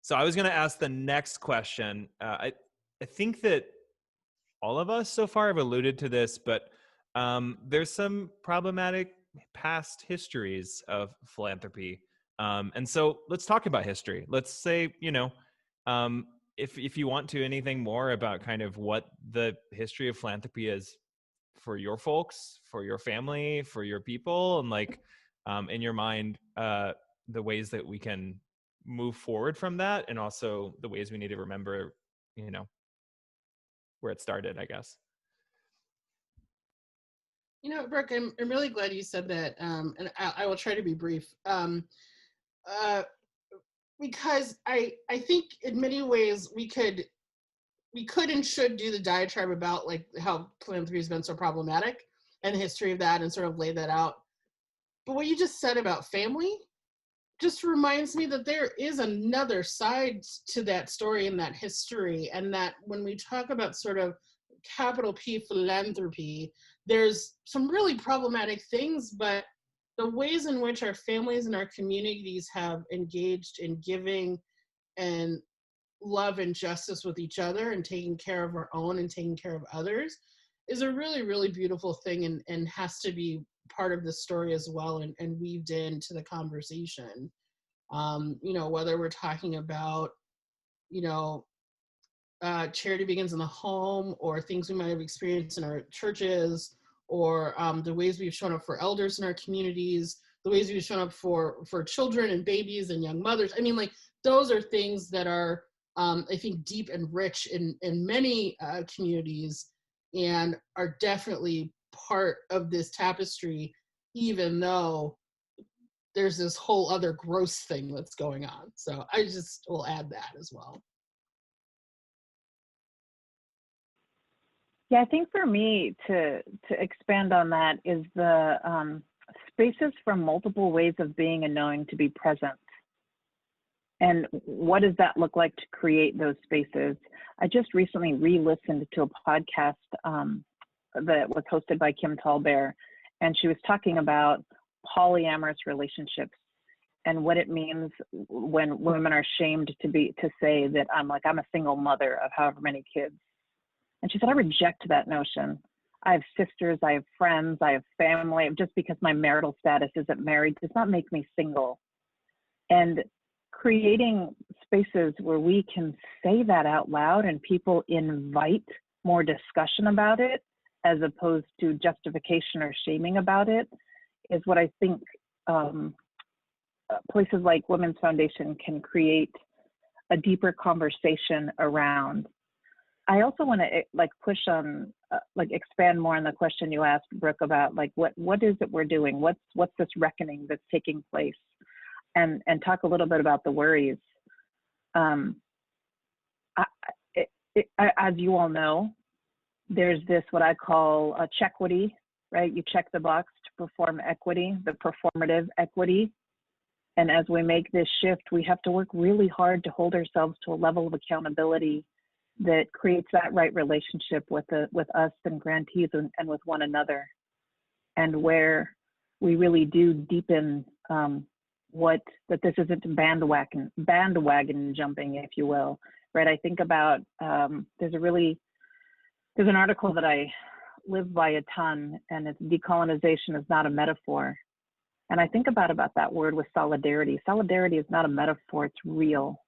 So I was going to ask the next question. I think that all of us so far have alluded to this, but there's some problematic past histories of philanthropy. And so let's talk about history. Let's say, if you want to, anything more about kind of what the history of philanthropy is for your folks, for your family, for your people, and like in your mind, the ways that we can move forward from that, and also the ways we need to remember, where it started, I guess. Brooke, I'm really glad you said that, and I will try to be brief. Because I think in many ways we could and should do the diatribe about like how philanthropy has been so problematic and the history of that and sort of lay that out. But what you just said about family just reminds me that there is another side to that story and that history, and that when we talk about sort of capital P philanthropy, there's some really problematic things, but the ways in which our families and our communities have engaged in giving and love and justice with each other and taking care of our own and taking care of others is a really, really beautiful thing, and has to be part of the story as well, and weaved into the conversation. Whether we're talking about, charity begins in the home, or things we might have experienced in our churches, or the ways we've shown up for elders in our communities, the ways we've shown up for children and babies and young mothers. I mean, like, those are things that are, I think, deep and rich in many communities, and are definitely part of this tapestry, even though there's this whole other gross thing that's going on. So I just will add that as well. Yeah, I think for me to expand on that is the spaces for multiple ways of being and knowing to be present. And what does that look like to create those spaces? I just recently re-listened to a podcast that was hosted by Kim Tallbear, and she was talking about polyamorous relationships and what it means when women are shamed to say that I'm a single mother of however many kids. And she said, I reject that notion. I have sisters, I have friends, I have family. Just because my marital status isn't married does not make me single. And creating spaces where we can say that out loud and people invite more discussion about it, as opposed to justification or shaming about it, is what I think places like Women's Foundation can create a deeper conversation around. I also want to push on, expand more on the question you asked, Brooke, about what is it we're doing? What's this reckoning that's taking place? And talk a little bit about the worries. As you all know, there's this, what I call a chequity, right? You check the box to perform equity, the performative equity. And as we make this shift, we have to work really hard to hold ourselves to a level of accountability that creates that right relationship with us and grantees and with one another. And where we really do deepen that this isn't bandwagon jumping, if you will, right? I think about, there's an article that I live by a ton, and it's decolonization is not a metaphor. And I think about that word with solidarity. Solidarity is not a metaphor, it's real.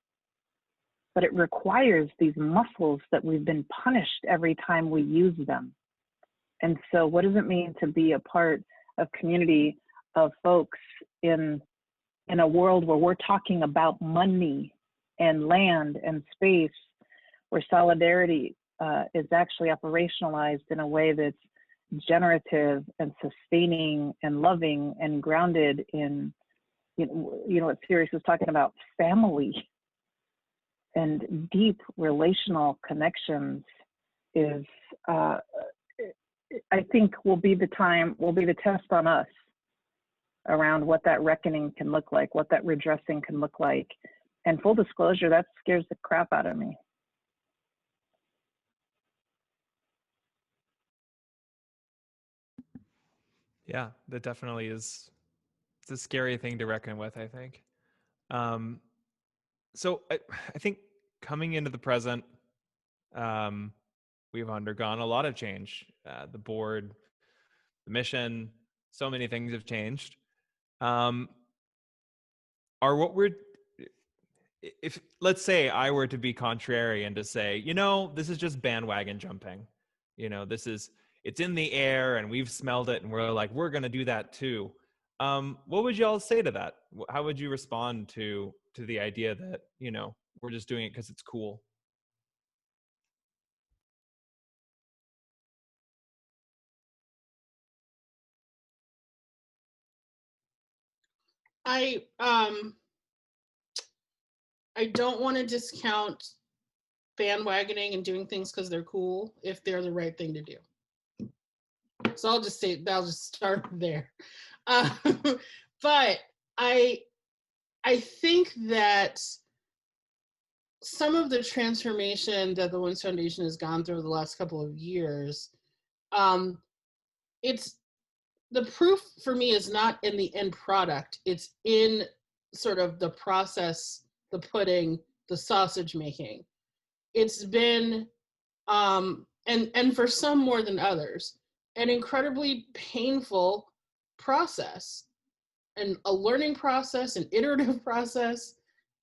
But it requires these muscles that we've been punished every time we use them. And so what does it mean to be a part of community of folks in a world where we're talking about money and land and space, where solidarity is actually operationalized in a way that's generative and sustaining and loving and grounded in, what Sirius was talking about, family and deep relational connections is, I think will be the test on us around what that reckoning can look like, what that redressing can look like. And full disclosure, that scares the crap out of me. Yeah, that definitely is. It's a scary thing to reckon with, I think. So I think coming into the present, we've undergone a lot of change. The board, the mission, so many things have changed. If let's say I were to be contrary and to say, this is just bandwagon jumping, it's in the air and we've smelled it and we're like, we're going to do that too. What would y'all say to that? How would you respond to the idea that, we're just doing it because it's cool? I don't want to discount bandwagoning and doing things because they're cool if they're the right thing to do. So I'll just start there. But I think that some of the transformation that the Women's Foundation has gone through the last couple of years, it's the proof for me is not in the end product. It's in sort of the process, the pudding, the sausage making. It's been, and for some more than others, an incredibly painful process, and a learning process, an iterative process,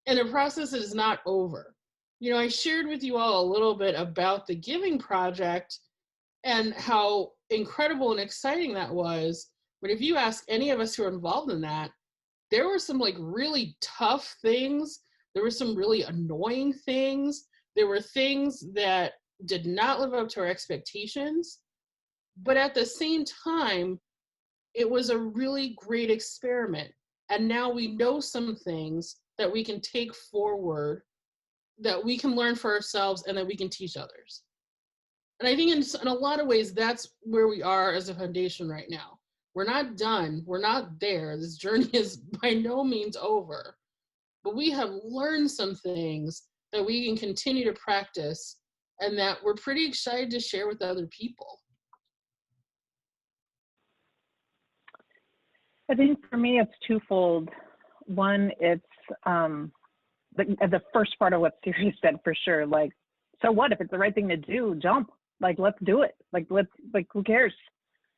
and a process that is not over. I shared with you all a little bit about the Giving Project and how incredible and exciting that was. But if you ask any of us who are involved in that, there were some really tough things. There were some really annoying things. There were things that did not live up to our expectations. But at the same time, it was a really great experiment. And now we know some things that we can take forward, that we can learn for ourselves, and that we can teach others. And I think in a lot of ways, that's where we are as a foundation right now. We're not done. We're not there. This journey is by no means over. But we have learned some things that we can continue to practice and that we're pretty excited to share with other people. I think for me, it's twofold. One, it's the first part of what Sirius said for sure. So what if it's the right thing to do? Jump. Let's do it. Who cares?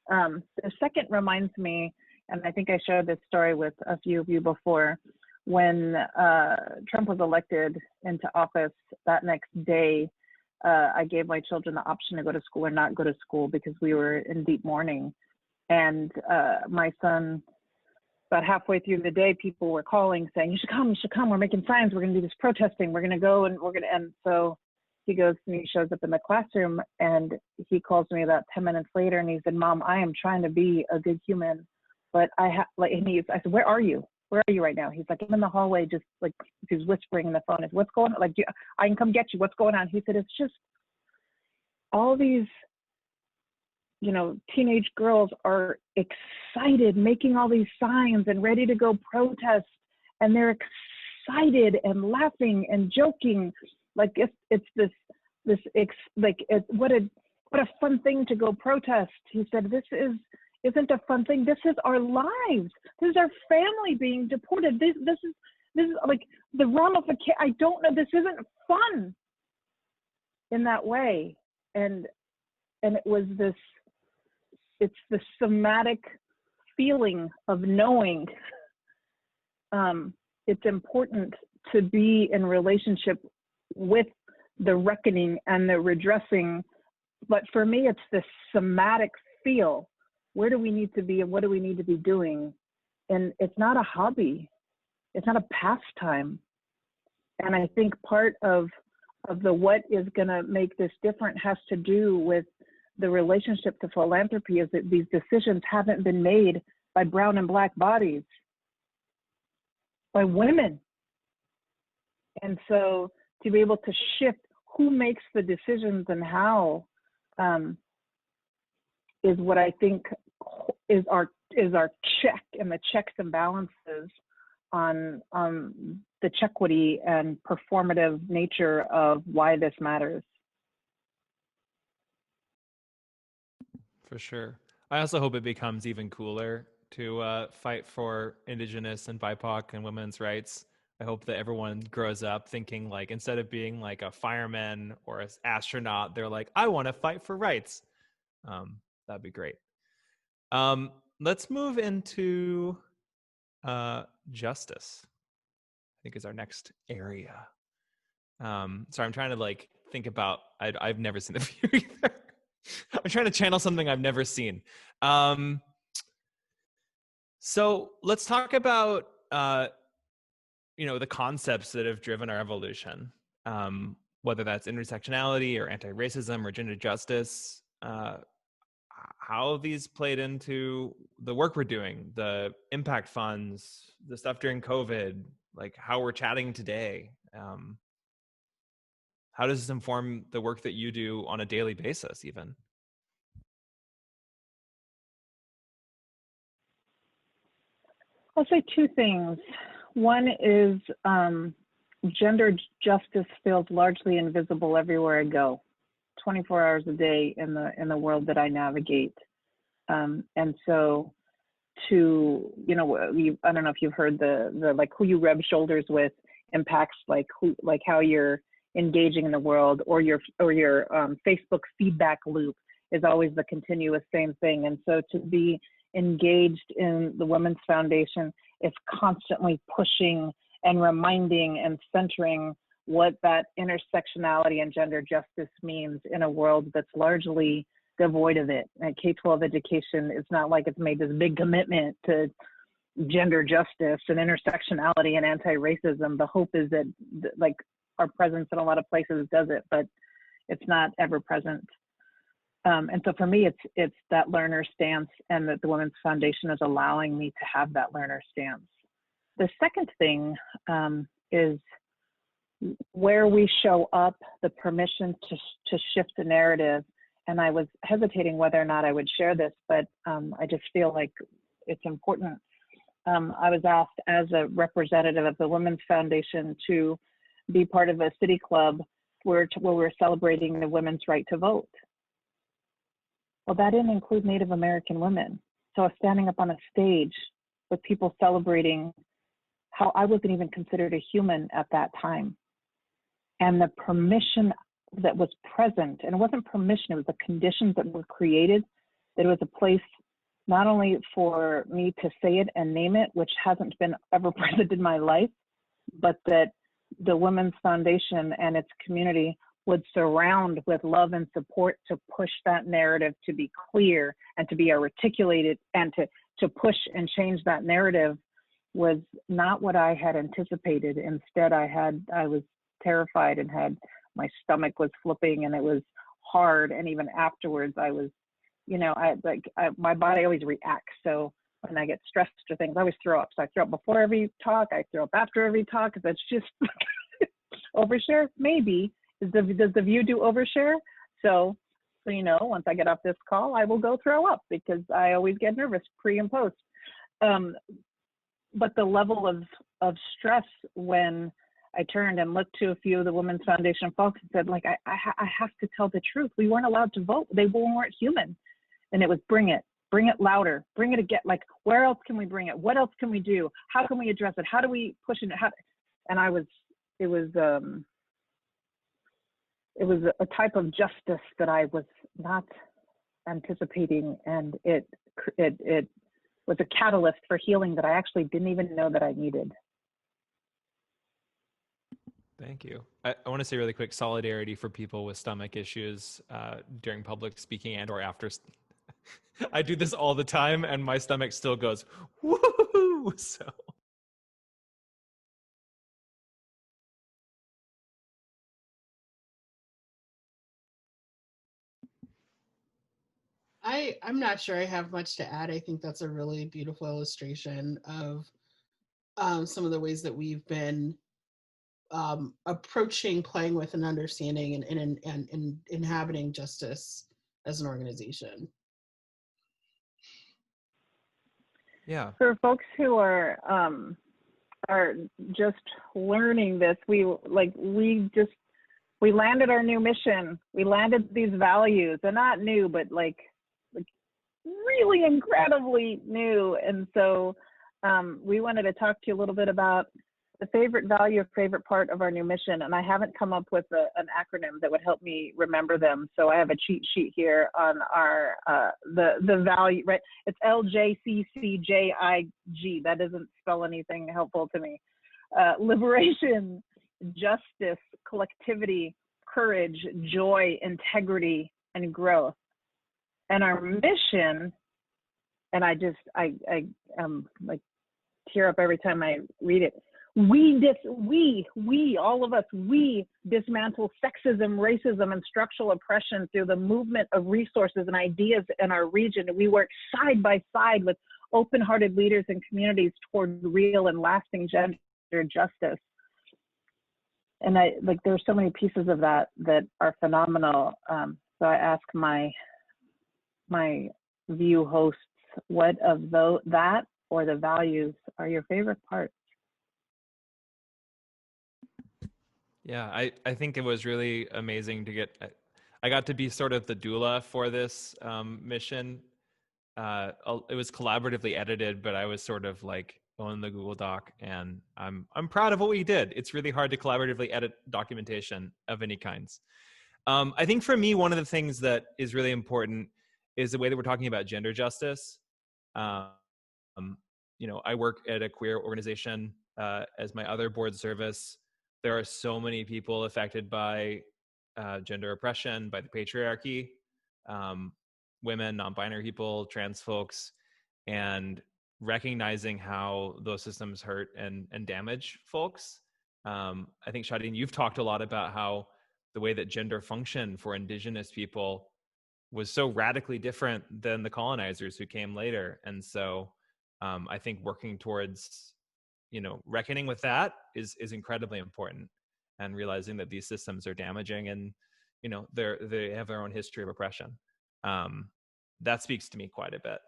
The second reminds me, and I think I shared this story with a few of you before, when Trump was elected into office, that next day, I gave my children the option to go to school or not go to school because we were in deep mourning. And my son, about halfway through the day, people were calling saying, you should come, we're making signs, we're gonna do this protesting, we're gonna go, and so he goes and he shows up in the classroom and he calls me about 10 minutes later and he said, Mom, I am trying to be a good human, but I said, where are you? Where are you right now? He's like, I'm in the hallway, just he's whispering in the phone. What's going on? I can come get you. What's going on? He said, it's just all these, teenage girls are excited, making all these signs and ready to go protest. And they're excited and laughing and joking. It's what a fun thing to go protest. He said, isn't a fun thing. This is our lives. This is our family being deported. This is like the ramification. I don't know. This isn't fun in that way. And it was this, it's the somatic feeling of knowing it's important to be in relationship with the reckoning and the redressing. But for me, it's this somatic feel. Where do we need to be and what do we need to be doing? And it's not a hobby. It's not a pastime. And I think part of the what is going to make this different has to do with the relationship to philanthropy, is that these decisions haven't been made by brown and black bodies, by women. And so to be able to shift who makes the decisions and how is what I think is our check, and the checks and balances on the chequity and performative nature of why this matters. For sure. I also hope it becomes even cooler to fight for Indigenous and BIPOC and women's rights. I hope that everyone grows up thinking, like, instead of being like a fireman or an astronaut, they're like, I want to fight for rights. That'd be great. Let's move into justice, I think, is our next area. Sorry, I'm trying to like think about, I've never seen the view either. I'm trying to channel something I've never seen. So let's talk about, the concepts that have driven our evolution, whether that's intersectionality or anti-racism or gender justice, how these played into the work we're doing, the impact funds, the stuff during COVID, like how we're chatting today. How does this inform the work that you do on a daily basis, even? I'll say two things. One is gender justice feels largely invisible everywhere I go, 24 hours a day in the world that I navigate. And so to, I don't know if you've heard the like who you rub shoulders with impacts like how you're engaging in the world, or your Facebook feedback loop is always the continuous same thing. And so to be engaged in the Women's Foundation is constantly pushing and reminding and centering what that intersectionality and gender justice means in a world that's largely devoid of it. And K-12 education, it's not like it's made this big commitment to gender justice and intersectionality and anti-racism. The hope is that like our presence in a lot of places does it, but it's not ever present. And so for me, it's that learner stance, and that the Women's Foundation is allowing me to have that learner stance. The second thing is where we show up, the permission to shift the narrative. And I was hesitating whether or not I would share this, but I just feel like it's important. I was asked as a representative of the Women's Foundation to be part of a city club where we're celebrating the women's right to vote. Well, that didn't include Native American women. So I was standing up on a stage with people celebrating how I wasn't even considered a human at that time. And the permission that was present, and it wasn't permission, it was the conditions that were created, that it was a place not only for me to say it and name it, which hasn't been ever present in my life, but that the Women's Foundation and its community would surround with love and support to push that narrative to be clear and to be articulated, and to push and change that narrative was not what I had anticipated. Instead, I was terrified and my stomach was flipping, and it was hard. And even afterwards, I was, my body always reacts. So when I get stressed or things, I always throw up. So I throw up before every talk, I throw up after every talk, because that's just overshare. Maybe. Does the view do overshare? So once I get off this call, I will go throw up, because I always get nervous pre and post. But the level of stress when I turned and looked to a few of the Women's Foundation folks and said, like, I have to tell the truth. We weren't allowed to vote. They weren't human. And it was, bring it. bring it louder, bring it again. Like, where else can we bring it? What else can we do? How can we address it? How do we push it? And it was a type of justice that I was not anticipating, and it was a catalyst for healing that I actually didn't even know that I needed. Thank you. I want to say really quick, solidarity for people with stomach issues during public speaking and or after. I do this all the time and my stomach still goes, woo! So. I'm not sure I have much to add. I think that's a really beautiful illustration of some of the ways that we've been approaching, playing with, and understanding and inhabiting justice as an organization. Yeah. For folks who are just learning this, we landed our new mission. We landed these values. They're not new, but like really incredibly new. And so we wanted to talk to you a little bit about the favorite value or favorite part of our new mission. And I haven't come up with an acronym that would help me remember them. So I have a cheat sheet here on our, the value, right? It's LJCCJIG. That doesn't spell anything helpful to me. Liberation, justice, collectivity, courage, joy, integrity, and growth. And our mission, and I like tear up every time I read it. We, all of us, we dismantle sexism, racism, and structural oppression through the movement of resources and ideas in our region. We work side by side with open-hearted leaders and communities toward real and lasting gender justice. And there's so many pieces of that are phenomenal. So I ask my view hosts, what of that or the values are your favorite parts? Yeah, I think it was really amazing to I got to be sort of the doula for this mission. It was collaboratively edited, but I was sort of like on the Google Doc, and I'm proud of what we did. It's really hard to collaboratively edit documentation of any kinds. I think for me, one of the things that is really important is the way that we're talking about gender justice. I work at a queer organization as my other board service. There are so many people affected by gender oppression, by the patriarchy, women, non-binary people, trans folks, and recognizing how those systems hurt and damage folks. I think, Shadiin, you've talked a lot about how the way that gender functioned for Indigenous people was so radically different than the colonizers who came later. And so I think working towards reckoning with that is incredibly important, and realizing that these systems are damaging and, they have their own history of oppression. That speaks to me quite a bit.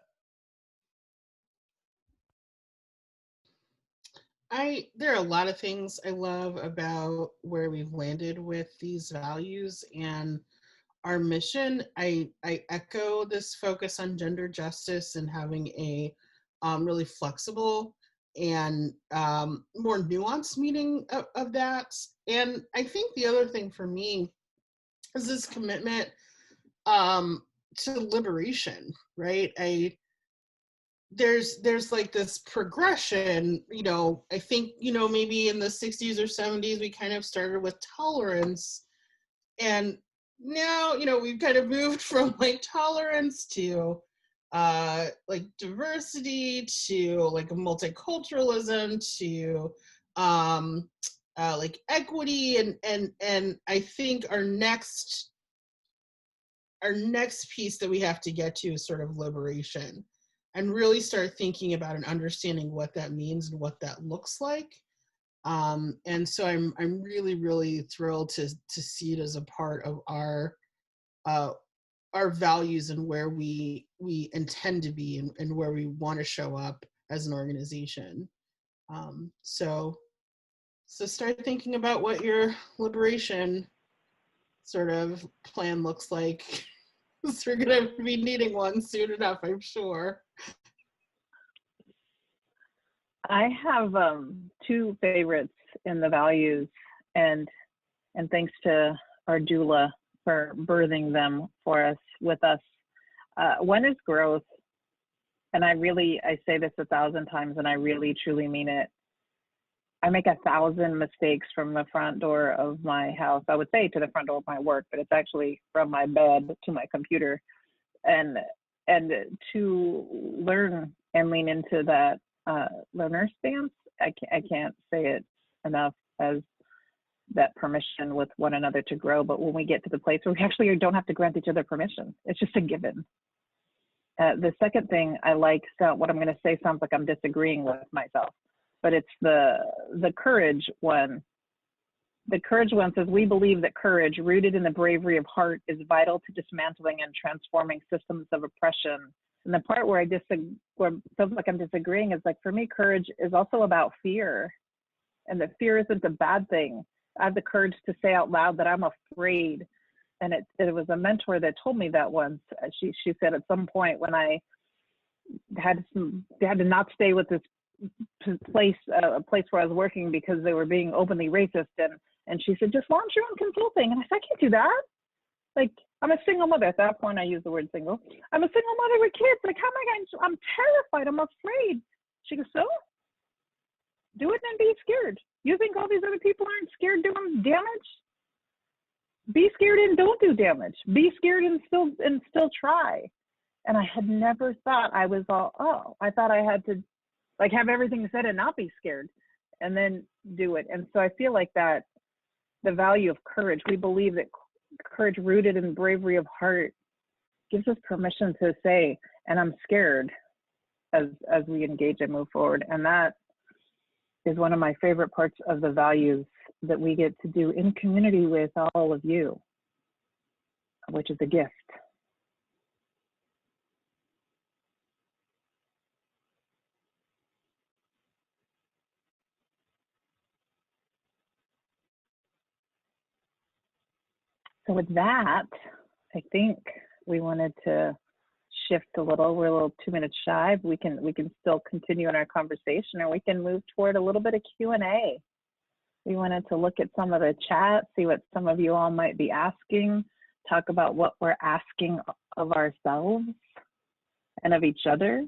There are a lot of things I love about where we've landed with these values and our mission. I echo this focus on gender justice and having a really flexible and more nuanced meaning of that. And I think the other thing for me is this commitment to liberation, right? There's like this progression, I think, maybe in the 60s or 70s, we kind of started with tolerance. And now, we've kind of moved from like tolerance to like diversity, to like multiculturalism, to like equity, and I think our next piece that we have to get to is sort of liberation, and really start thinking about and understanding what that means and what that looks like. And so I'm really, really thrilled to see it as a part of our values and where we intend to be and where we want to show up as an organization. So start thinking about what your liberation sort of plan looks like We're going to be needing one soon enough, I'm sure. I have two favorites in the values, and thanks to our doula for birthing them for us, with us. One is growth, and I say this 1,000 times, and I really truly mean it. I make 1,000 mistakes from the front door of my house. I would say to the front door of my work, but it's actually from my bed to my computer. And to learn and lean into that learner stance, I can't say it enough, as that permission with one another to grow. But when we get to the place where we actually don't have to grant each other permission, it's just a given. The second thing I like, so what I'm going to say sounds like I'm disagreeing with myself, but it's the courage one. The courage one says, we believe that courage, rooted in the bravery of heart, is vital to dismantling and transforming systems of oppression. And the part where where it feels like I'm disagreeing is, like, for me, courage is also about fear, and that fear isn't a bad thing. I have the courage to say out loud that I'm afraid. And it was a mentor that told me that once. She said at some point when I had to not stay with this place, a place where I was working because they were being openly racist, and she said, just launch your own consulting. And I said, I can't do that. Like, I'm a single mother. At that point, I used the word single. I'm a single mother with kids. Like, how am I going to, I'm terrified. I'm afraid. She goes, so do it and be scared. You think all these other people aren't scared doing damage? Be scared and don't do damage. Be scared and still try. And I had never thought I was I thought I had to, like, have everything said and not be scared and then do it. And so I feel like that the value of courage, we believe that courage rooted in bravery of heart gives us permission to say, and I'm scared, as we engage and move forward. And that is one of my favorite parts of the values that we get to do in community with all of you, which is a gift. So with that, I think we wanted to shift a little. We're a little 2 minutes shy. We can still continue in our conversation, or we can move toward a little bit of Q&A. We wanted to look at some of the chat, see what some of you all might be asking, talk about what we're asking of ourselves and of each other.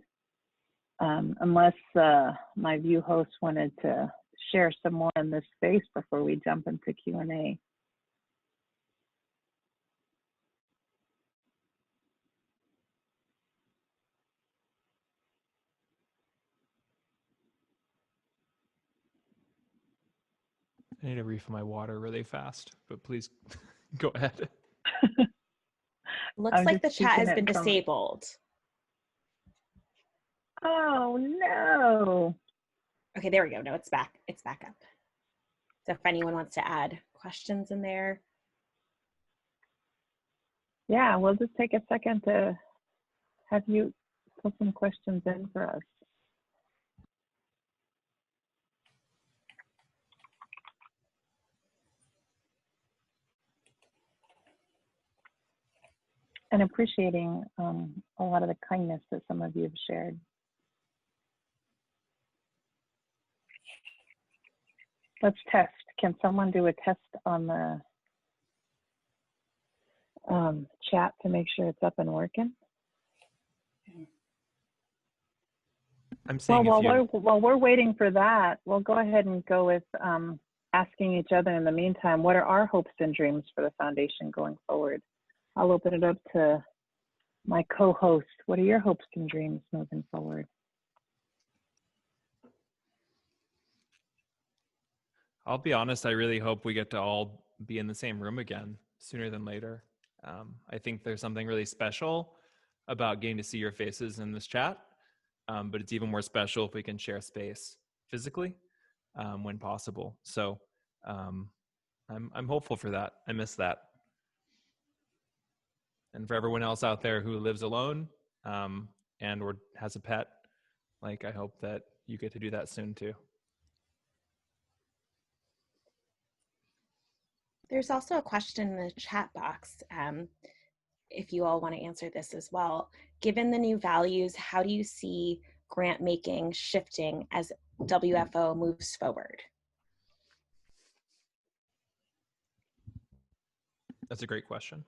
Unless my view host wanted to share some more in this space before we jump into Q&A. I need to refill my water really fast, but please go ahead. Looks like the chat has been disabled. Oh, no. Okay, there we go. No, it's back. It's back up. So if anyone wants to add questions in there. Yeah, we'll just take a second to have you put some questions in for us. And appreciating a lot of the kindness that some of you have shared. Let's test. Can someone do a test on the chat to make sure it's up and working? I'm saying while we're waiting for that, we'll go ahead and go with asking each other in the meantime, what are our hopes and dreams for the foundation going forward? I'll open it up to my co-host. What are your hopes and dreams moving forward? I'll be honest, I really hope we get to all be in the same room again sooner than later. I think there's something really special about getting to see your faces in this chat, but it's even more special if we can share space physically when possible. So I'm hopeful for that. I miss that. And for everyone else out there who lives alone and or has a pet, like, I hope that you get to do that soon too. There's also a question in the chat box. if you all want to answer this as well. Given the new values, how do you see grant making shifting as WFO moves forward? That's a great question.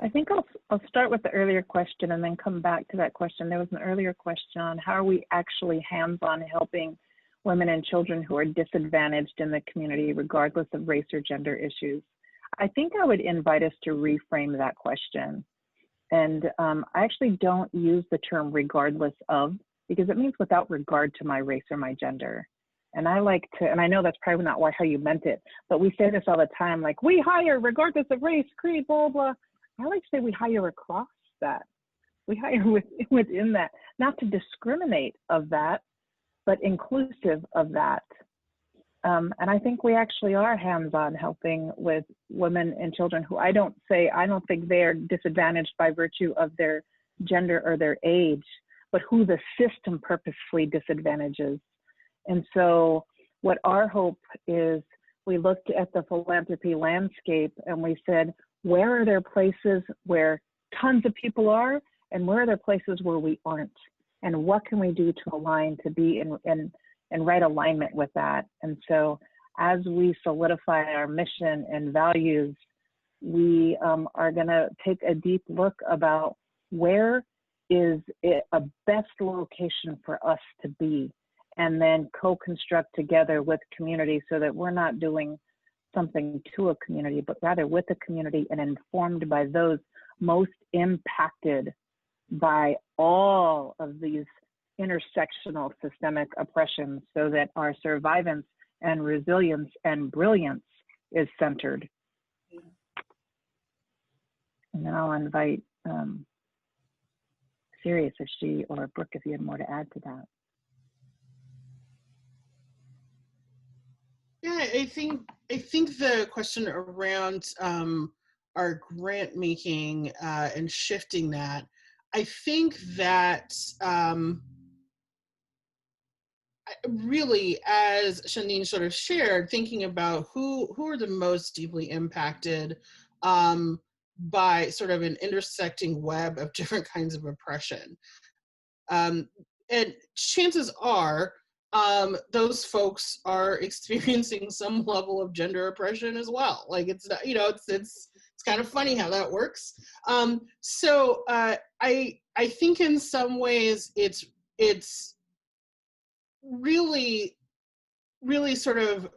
I think I'll start with the earlier question and then come back to that question. There was an earlier question on how are we actually hands-on helping women and children who are disadvantaged in the community regardless of race or gender issues. I think I would invite us to reframe that question. And I actually don't use the term regardless of, because it means without regard to my race or my gender. And I like to, and I know that's probably not how you meant it, but we say this all the time, like we hire regardless of race, creed, blah, blah. I like to say we hire across that. We hire within that, not to discriminate of that, but inclusive of that. And I think we actually are hands-on helping with women and children who I don't think they're disadvantaged by virtue of their gender or their age, but who the system purposefully disadvantages. And so what our hope is, we looked at the philanthropy landscape and we said, where are there places where tons of people are, and where are there places where we aren't? And what can we do to align, to be in right alignment with that? And so as we solidify our mission and values, we are gonna take a deep look about where is it a best location for us to be, and then co-construct together with community so that we're not doing something to a community, but rather with the community and informed by those most impacted by all of these intersectional systemic oppressions, so that our survivance and resilience and brilliance is centered. And then I'll invite Sirius or Brook if you have more to add to that. Yeah, I think the question around our grant making and shifting that, I think that really, as Shadiin sort of shared, thinking about who are the most deeply impacted by sort of an intersecting web of different kinds of oppression. And chances are those folks are experiencing some level of gender oppression as well. Like it's not, it's kind of funny how that works. So I think in some ways it's really sort of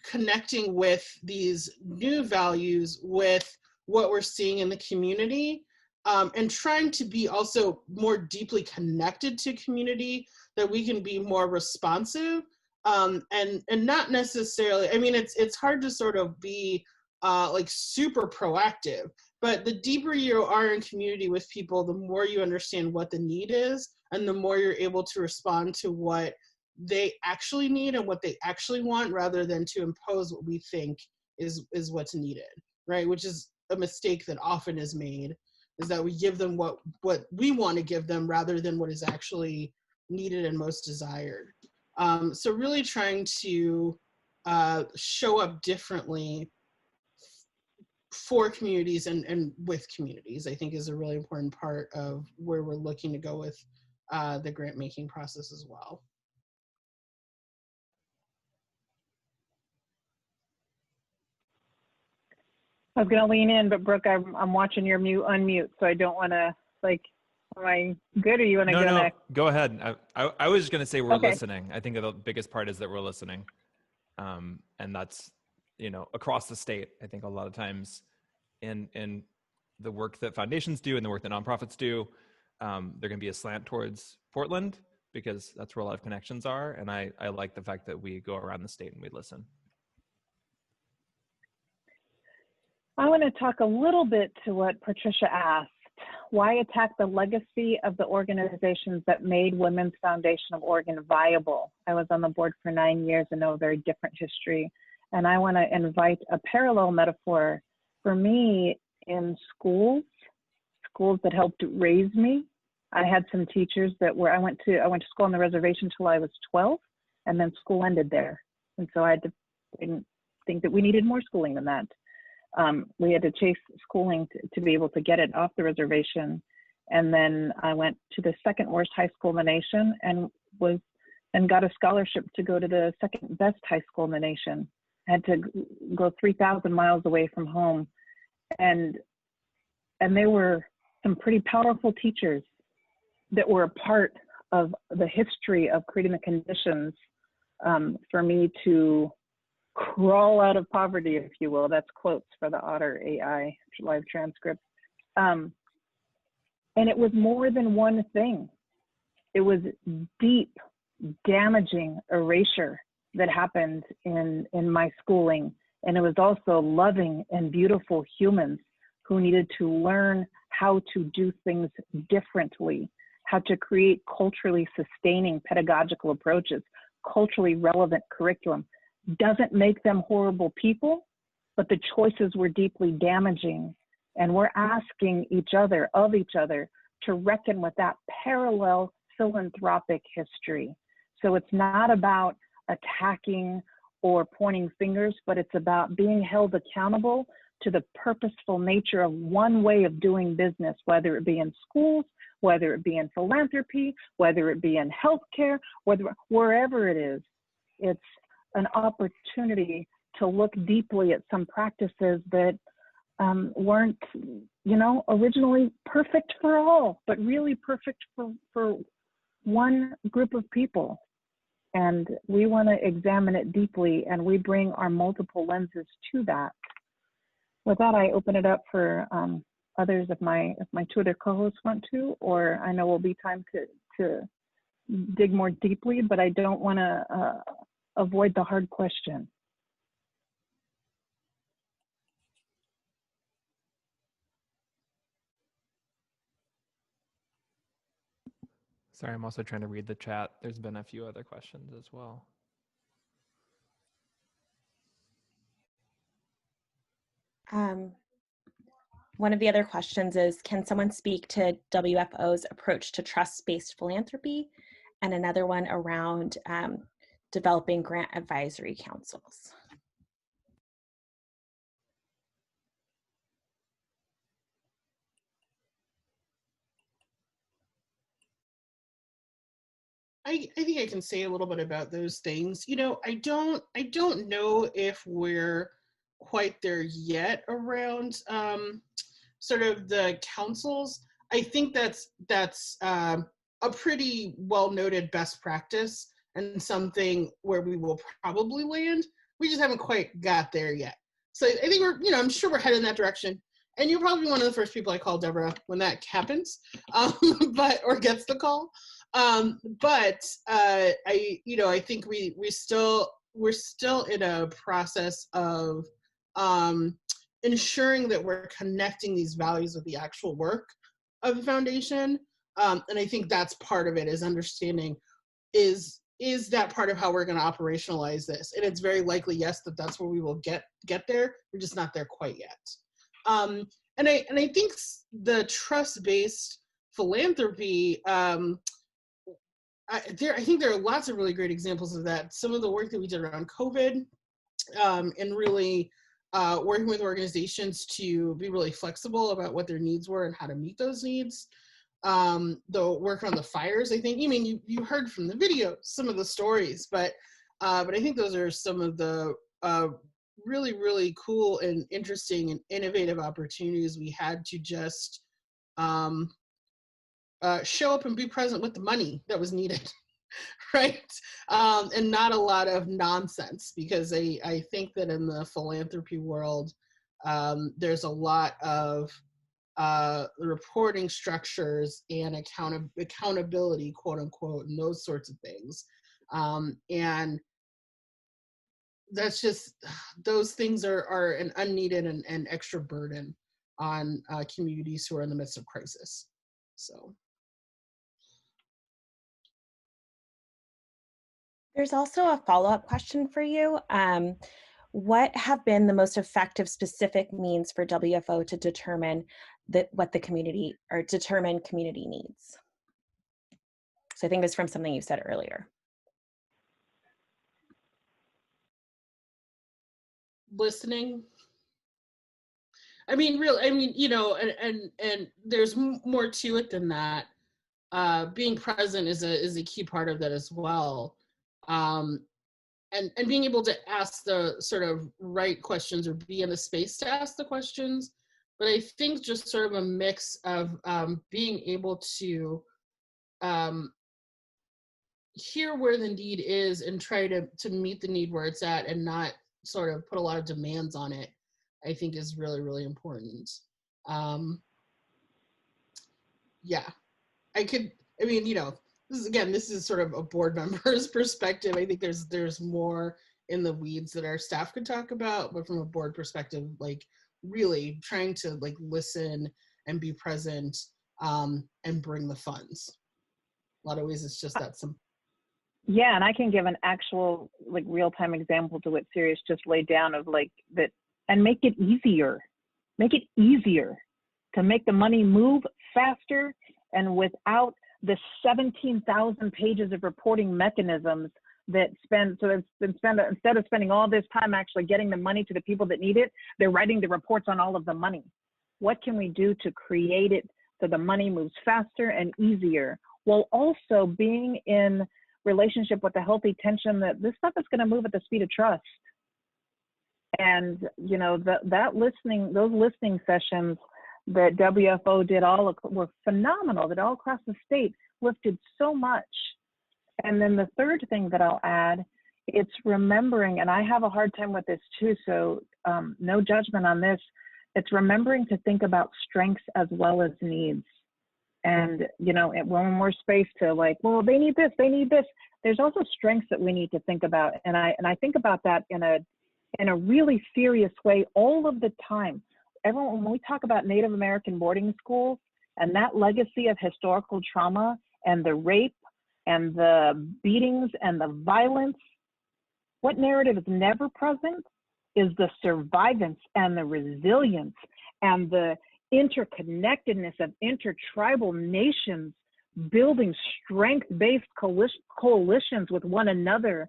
connecting with these new values with what we're seeing in the community, and trying to be also more deeply connected to community, that we can be more responsive, and not necessarily, I mean, it's hard to sort of be like super proactive, but the deeper you are in community with people, the more you understand what the need is, and the more you're able to respond to what they actually need and what they actually want, rather than to impose what we think is what's needed, right? Which is a mistake that often is made, is that we give them what we want to give them rather than what is actually needed and most desired. So really trying to show up differently for communities and with communities, I think is a really important part of where we're looking to go with the grant making process as well. I was gonna lean in, but Brooke, I'm watching your unmute, so I don't wanna, like, am I good, or you wanna go next? Go ahead. I was just gonna say we're Okay. listening. I think the biggest part is that we're listening. And that's, across the state. I think a lot of times in the work that foundations do and the work that nonprofits do, there can be a slant towards Portland because that's where a lot of connections are. And I like the fact that we go around the state and we listen. I want to talk a little bit to what Patricia asked. Why attack the legacy of the organizations that made Women's Foundation of Oregon viable? I was on the board for 9 years and know a very different history. And I want to invite a parallel metaphor for me in schools that helped raise me. I had some teachers that I went to school on the reservation till I was 12, and then school ended there. And so I think that we needed more schooling than that. We had to chase schooling to be able to get it off the reservation. And then I went to the second worst high school in the nation and got a scholarship to go to the second best high school in the nation. I had to go 3,000 miles away from home. And they were some pretty powerful teachers that were a part of the history of creating the conditions for me to crawl out of poverty, if you will. That's quotes for the Otter AI live transcript. And it was more than one thing. It was deep, damaging erasure that happened in my schooling. And it was also loving and beautiful humans who needed to learn how to do things differently, how to create culturally sustaining pedagogical approaches, culturally relevant curriculum. Doesn't make them horrible people, but the choices were deeply damaging. And we're asking each other, to reckon with that parallel philanthropic history. So it's not about attacking or pointing fingers, but it's about being held accountable to the purposeful nature of one way of doing business, whether it be in schools, whether it be in philanthropy, whether it be in healthcare, wherever it is. It's an opportunity to look deeply at some practices that weren't, originally perfect for all, but really perfect for one group of people. And we want to examine it deeply, and we bring our multiple lenses to that. With that, I open it up for others if my two other co-hosts want to, or I know will be time to dig more deeply, but I don't want to avoid the hard question. Sorry, I'm also trying to read the chat. There's been a few other questions as well. One of the other questions is, can someone speak to WFO's approach to trust-based philanthropy? And another one around developing grant advisory councils. I think I can say a little bit about those things. I don't know if we're quite there yet around sort of the councils. I think that's a pretty well noted best practice and something where we will probably land. We just haven't quite got there yet. So I think I'm sure we're headed in that direction. And you're probably one of the first people I call, Deborah, when that happens, or gets the call. I think we're still in a process of ensuring that we're connecting these values with the actual work of the foundation. And I think that's part of it, is understanding is that part of how we're going to operationalize this? And it's very likely, yes, that's where we will get there. We're just not there quite yet. And I think the trust-based philanthropy, I think there are lots of really great examples of that. Some of the work that we did around COVID, and really working with organizations to be really flexible about what their needs were and how to meet those needs. The work on the fires, I think, you heard from the video some of the stories, but I think those are some of the really, really cool and interesting and innovative opportunities we had to just show up and be present with the money that was needed, right? And not a lot of nonsense, because I think that in the philanthropy world, there's a lot of reporting structures and accountability, quote unquote, and those sorts of things. And that's just, those things are an unneeded and extra burden on communities who are in the midst of crisis. So. There's also a follow-up question for you. What have been the most effective specific means for WFO to determine what the community, or determine community needs? So I think it's from something you said earlier. listening. I mean, you know, and there's more to it than that. Being present is a key part of that as well. And being able to ask the sort of right questions or be in the space to ask the questions. But I think just sort of a mix of being able to hear where the need is and try to meet the need where it's at and not sort of put a lot of demands on it, I think is really, really important. Yeah, I mean, you know, this is sort of a board member's perspective. I think there's more in the weeds that our staff could talk about, but from a board perspective, like really trying to like listen and be present and bring the funds. A lot of ways it's just that simple. Yeah, and I can give an actual like real-time example to what Sirius just laid down of like that, and make it easier to make the money move faster and without the 17,000 pages of reporting mechanisms that instead of spending all this time actually getting the money to the people that need it, they're writing the reports on all of the money. What can we do to create it so the money moves faster and easier, while also being in relationship with a healthy tension that this stuff is going to move at the speed of trust? And you know, those listening sessions that WFO did were phenomenal, that all across the state lifted so much. And then the third thing that I'll add, it's remembering, and I have a hard time with this too, so no judgment on this, it's remembering to think about strengths as well as needs. And, you know, when we're spaced to like, well, they need this, there's also strengths that we need to think about. And I think about that in a really serious way all of the time. When we talk about Native American boarding schools and that legacy of historical trauma and the rape and the beatings and the violence, what narrative is never present is the survivance and the resilience and the interconnectedness of intertribal nations building strength-based coalitions with one another,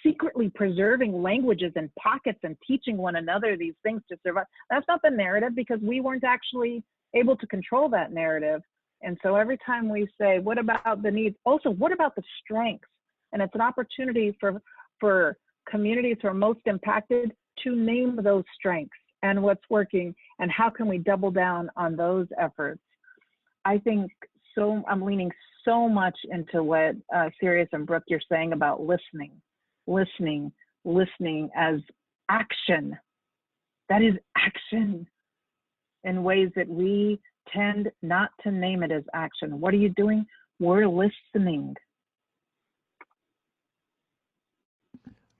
secretly preserving languages and pockets and teaching one another these things to survive. That's not the narrative, because we weren't actually able to control that narrative. And so every time we say, what about the needs? Also, what about the strengths? And it's an opportunity for communities who are most impacted to name those strengths and what's working and how can we double down on those efforts. I think so. I'm leaning so much into what Sirius and Brook, you're saying about listening as action. That is action in ways that we tend not to name it as action. What are you doing? We're listening.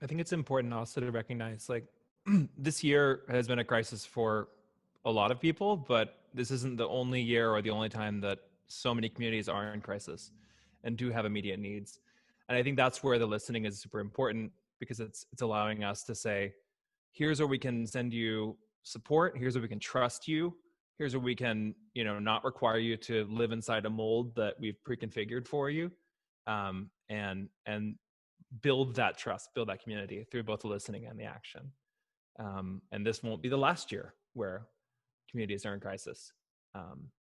I think it's important also to recognize, like, this year has been a crisis for a lot of people, but this isn't the only year or the only time that so many communities are in crisis and do have immediate needs. And I think that's where the listening is super important, because it's allowing us to say, here's where we can send you support. Here's where we can trust you. Here's where we can, you know, not require you to live inside a mold that we've pre-configured for you, and build that trust, build that community through both the listening and the action. And this won't be the last year where communities are in crisis.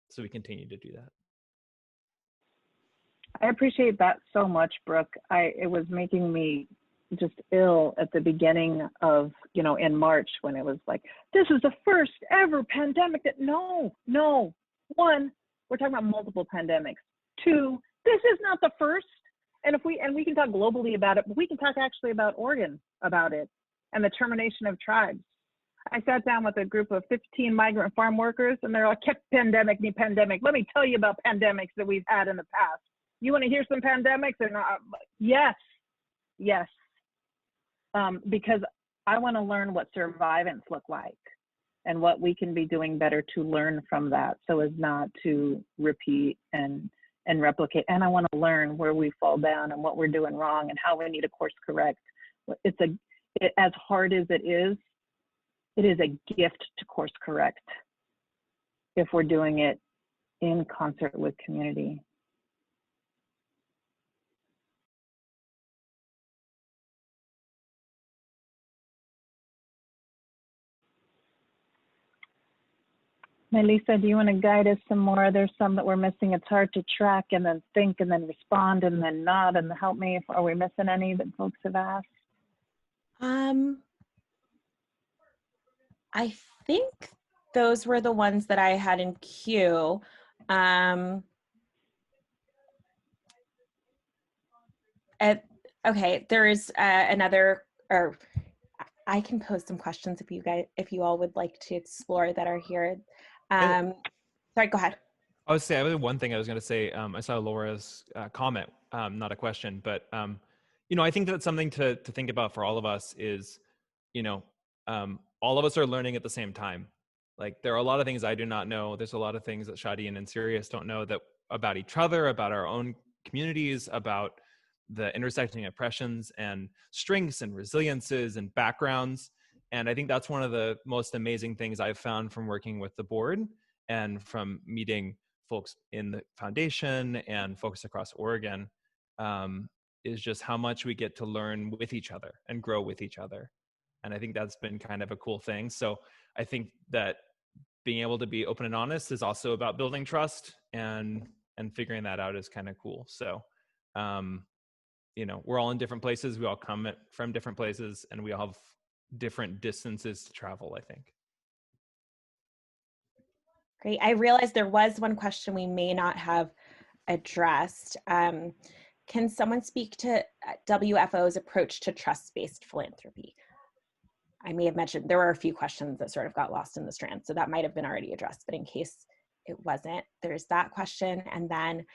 So we continue to do that. I appreciate that so much, Brook. It was making me just ill at the beginning of, you know, in March, when it was like, this is the first ever pandemic that, no. One, we're talking about multiple pandemics. Two, this is not the first. And we can talk globally about it, but we can talk actually about Oregon about it and the termination of tribes. I sat down with a group of 15 migrant farm workers, and they're like, pandemic. Let me tell you about pandemics that we've had in the past. You want to hear some pandemics? And yes. Because I want to learn what survivance look like and what we can be doing better to learn from that, so as not to repeat and replicate. And I want to learn where we fall down and what we're doing wrong and how we need to course correct. As hard as it is a gift to course correct if we're doing it in concert with community. Melissa, do you want to guide us some more? There's some that we're missing. It's hard to track and then think and then respond and then nod and help me. Are we missing any that folks have asked? I think those were the ones that I had in queue. Okay, there is another, or I can pose some questions if you all would like to explore that are here. Sorry, go ahead. I would say one thing I was going to say. I saw Laura's comment, not a question, but I think that's something to think about for all of us. Is all of us are learning at the same time. Like, there are a lot of things I do not know. There's a lot of things that Shadiin and Sirius don't know about each other, about our own communities, about the intersecting oppressions and strengths and resiliences and backgrounds. And I think that's one of the most amazing things I've found from working with the board and from meeting folks in the foundation and folks across Oregon, is just how much we get to learn with each other and grow with each other. And I think that's been kind of a cool thing. So I think that being able to be open and honest is also about building trust, and figuring that out is kind of cool. So, we're all in different places. We all come from different places, and we all have different distances to travel, I think. Great. I realized there was one question we may not have addressed. Can someone speak to WFO's approach to trust-based philanthropy? I may have mentioned there were a few questions that sort of got lost in the strand, so that might have been already addressed, but in case it wasn't, there's that question. And then,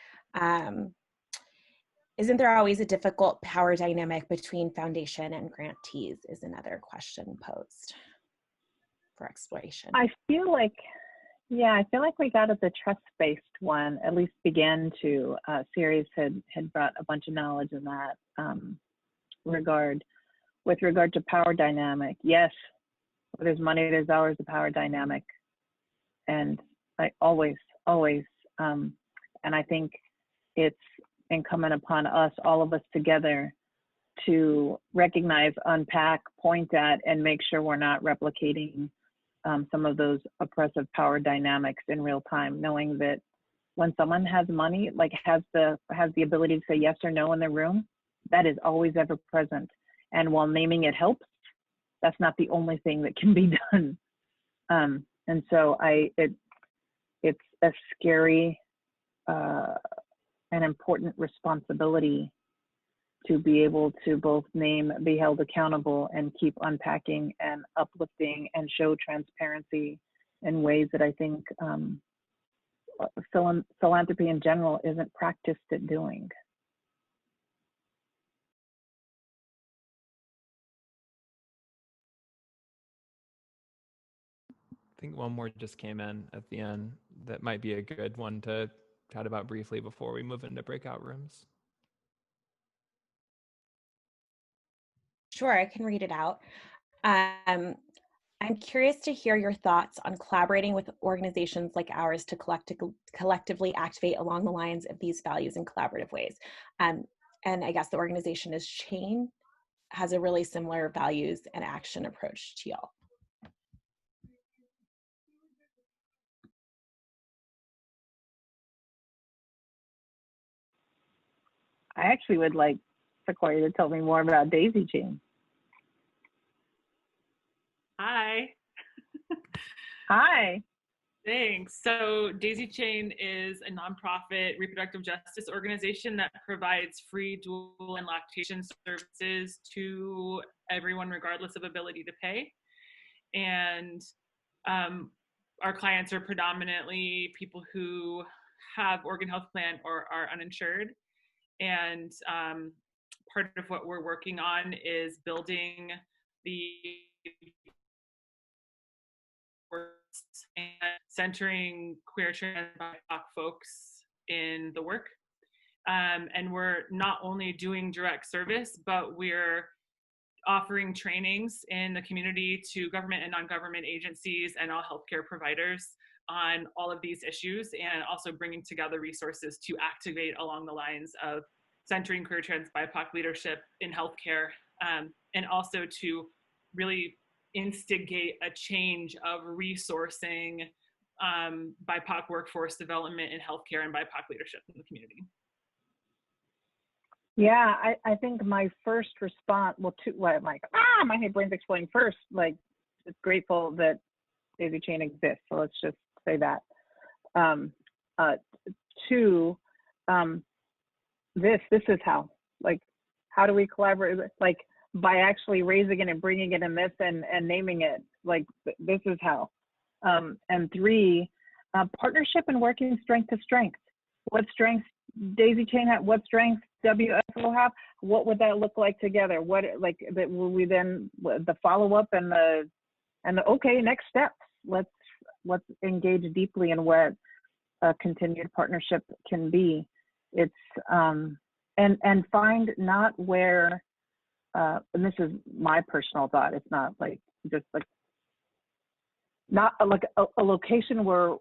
isn't there always a difficult power dynamic between foundation and grantees is another question posed for exploration. I feel like we got at the trust-based one, at least began to. Sirius had brought a bunch of knowledge in that regard. With regard to power dynamic, yes, where there's money, there's always a power dynamic. And I always, and I think it's incumbent upon us, all of us together, to recognize, unpack, point at, and make sure we're not replicating some of those oppressive power dynamics in real time, knowing that when someone has money, like has the ability to say yes or no in the room, that is always ever present. And while naming it helps, that's not the only thing that can be done. And so it's a scary and important responsibility to be able to both name, be held accountable, and keep unpacking and uplifting and show transparency in ways that I think philanthropy in general isn't practiced at doing. I think one more just came in at the end that might be a good one to chat about briefly before we move into breakout rooms. Sure, I can read it out. I'm curious to hear your thoughts on collaborating with organizations like ours to collectively activate along the lines of these values in collaborative ways. And I guess the organization is Chaney, has a really similar values and action approach to y'all. I actually would like Sequoia to tell me more about Daisy Chain. Hi. Hi. Thanks. So Daisy Chain is a nonprofit reproductive justice organization that provides free dual and lactation services to everyone regardless of ability to pay. And our clients are predominantly people who have organ health plan or are uninsured. And part of what we're working on is building the and centering queer, trans, BIPOC folks in the work. And we're not only doing direct service, but we're offering trainings in the community to government and non-government agencies and all healthcare providers on all of these issues, and also bringing together resources to activate along the lines of centering queer, trans, BIPOC leadership in healthcare, and also to really instigate a change of resourcing BIPOC workforce development in healthcare and BIPOC leadership in the community. Yeah, I think my first response, well, my brain's exploding first, like, just grateful that Daisy Chain exists. So let's just say that. Two, this is how, like, how do we collaborate? Like, by actually raising it and bringing it in this and naming it, like, this is how. And three, partnership and working strength to strength. What strengths Daisy Chain have? What strengths WF will have? What would that look like together? What, like, that will we then, the follow up and the okay, next steps. Let's engage deeply in what a continued partnership can be. It's and find not where, and this is my personal thought. It's not like just like not like a location where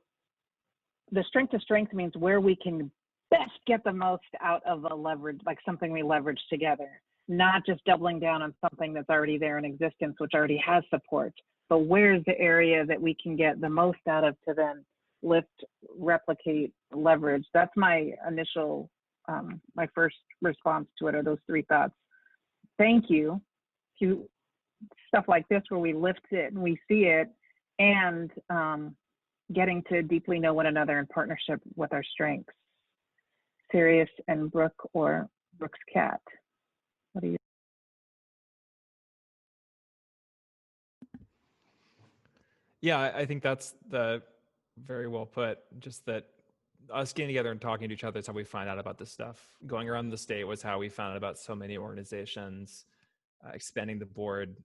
the strength to strength means where we can best get the most out of a leverage, like something we leverage together, not just doubling down on something that's already there in existence, which already has support, but where's the area that we can get the most out of to then lift, replicate, leverage. That's my initial, my first response to it, are those three thoughts. Thank you. Stuff like this where we lift it and we see it, and getting to deeply know one another in partnership with our strengths. Sirius and Brook, or Brook's cat. What do you? Yeah, I think that's very well put. Just that us getting together and talking to each other is how we find out about this stuff. Going around the state was how we found out about so many organizations, expanding the board,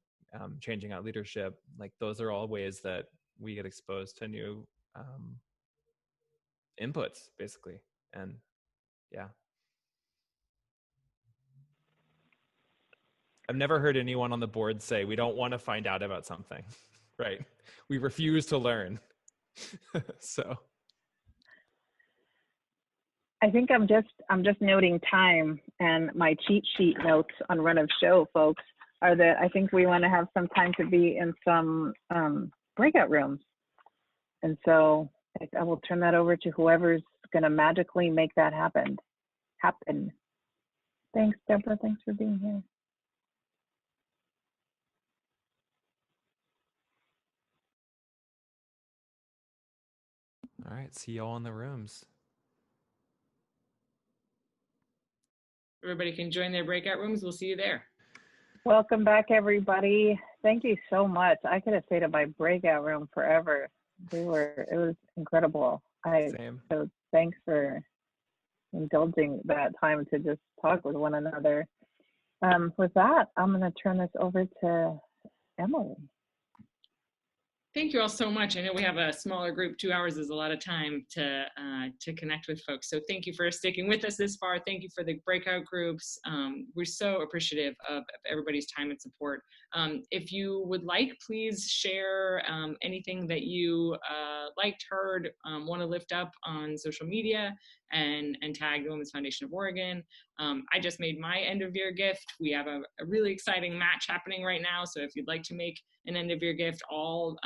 changing out leadership. Like, those are all ways that we get exposed to new inputs, basically. And yeah. I've never heard anyone on the board say, we don't want to find out about something, right? We refuse to learn. So. I think I'm just noting time, and my cheat sheet notes on run of show, folks, are that I think we want to have some time to be in some breakout rooms. And so I will turn that over to whoever's going to magically make that happen. Thanks, Deborah. Thanks for being here. All right, see you all in the rooms. Everybody can join their breakout rooms. We'll see you there. Welcome back, everybody. Thank you so much. I could have stayed in my breakout room forever. It was incredible. Same. So thanks for indulging that time to just talk with one another. With that, I'm going to turn this over to Emily. Thank you all so much. I know we have a smaller group. 2 hours is a lot of time to connect with folks. So thank you for sticking with us this far. Thank you for the breakout groups. We're so appreciative of everybody's time and support. If you would like, please share anything that you liked, heard, want to lift up on social media, and tag the Women's Foundation of Oregon. I just made my end of year gift. We have a really exciting match happening right now. So if you'd like to make an end of year gift, all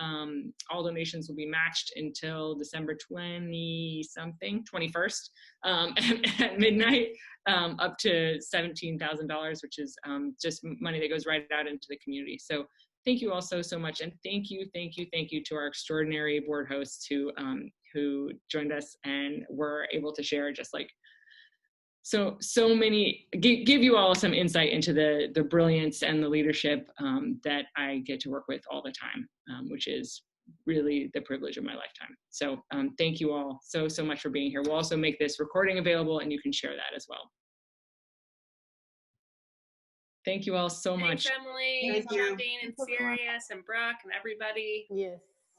donations will be matched until December 21st at midnight, up to $17,000, which is just money that goes right out into the community. So thank you all so much, and thank you to our extraordinary board hosts who joined us and were able to share just like so many, give you all some insight into the brilliance and the leadership that I get to work with all the time, which is really the privilege of my lifetime. So thank you all so much for being here. We'll also make this recording available, and you can share that as well. Thank you all so much. Thanks, Emily, Shadiin, and Sirius, and Brook, and everybody. Yes.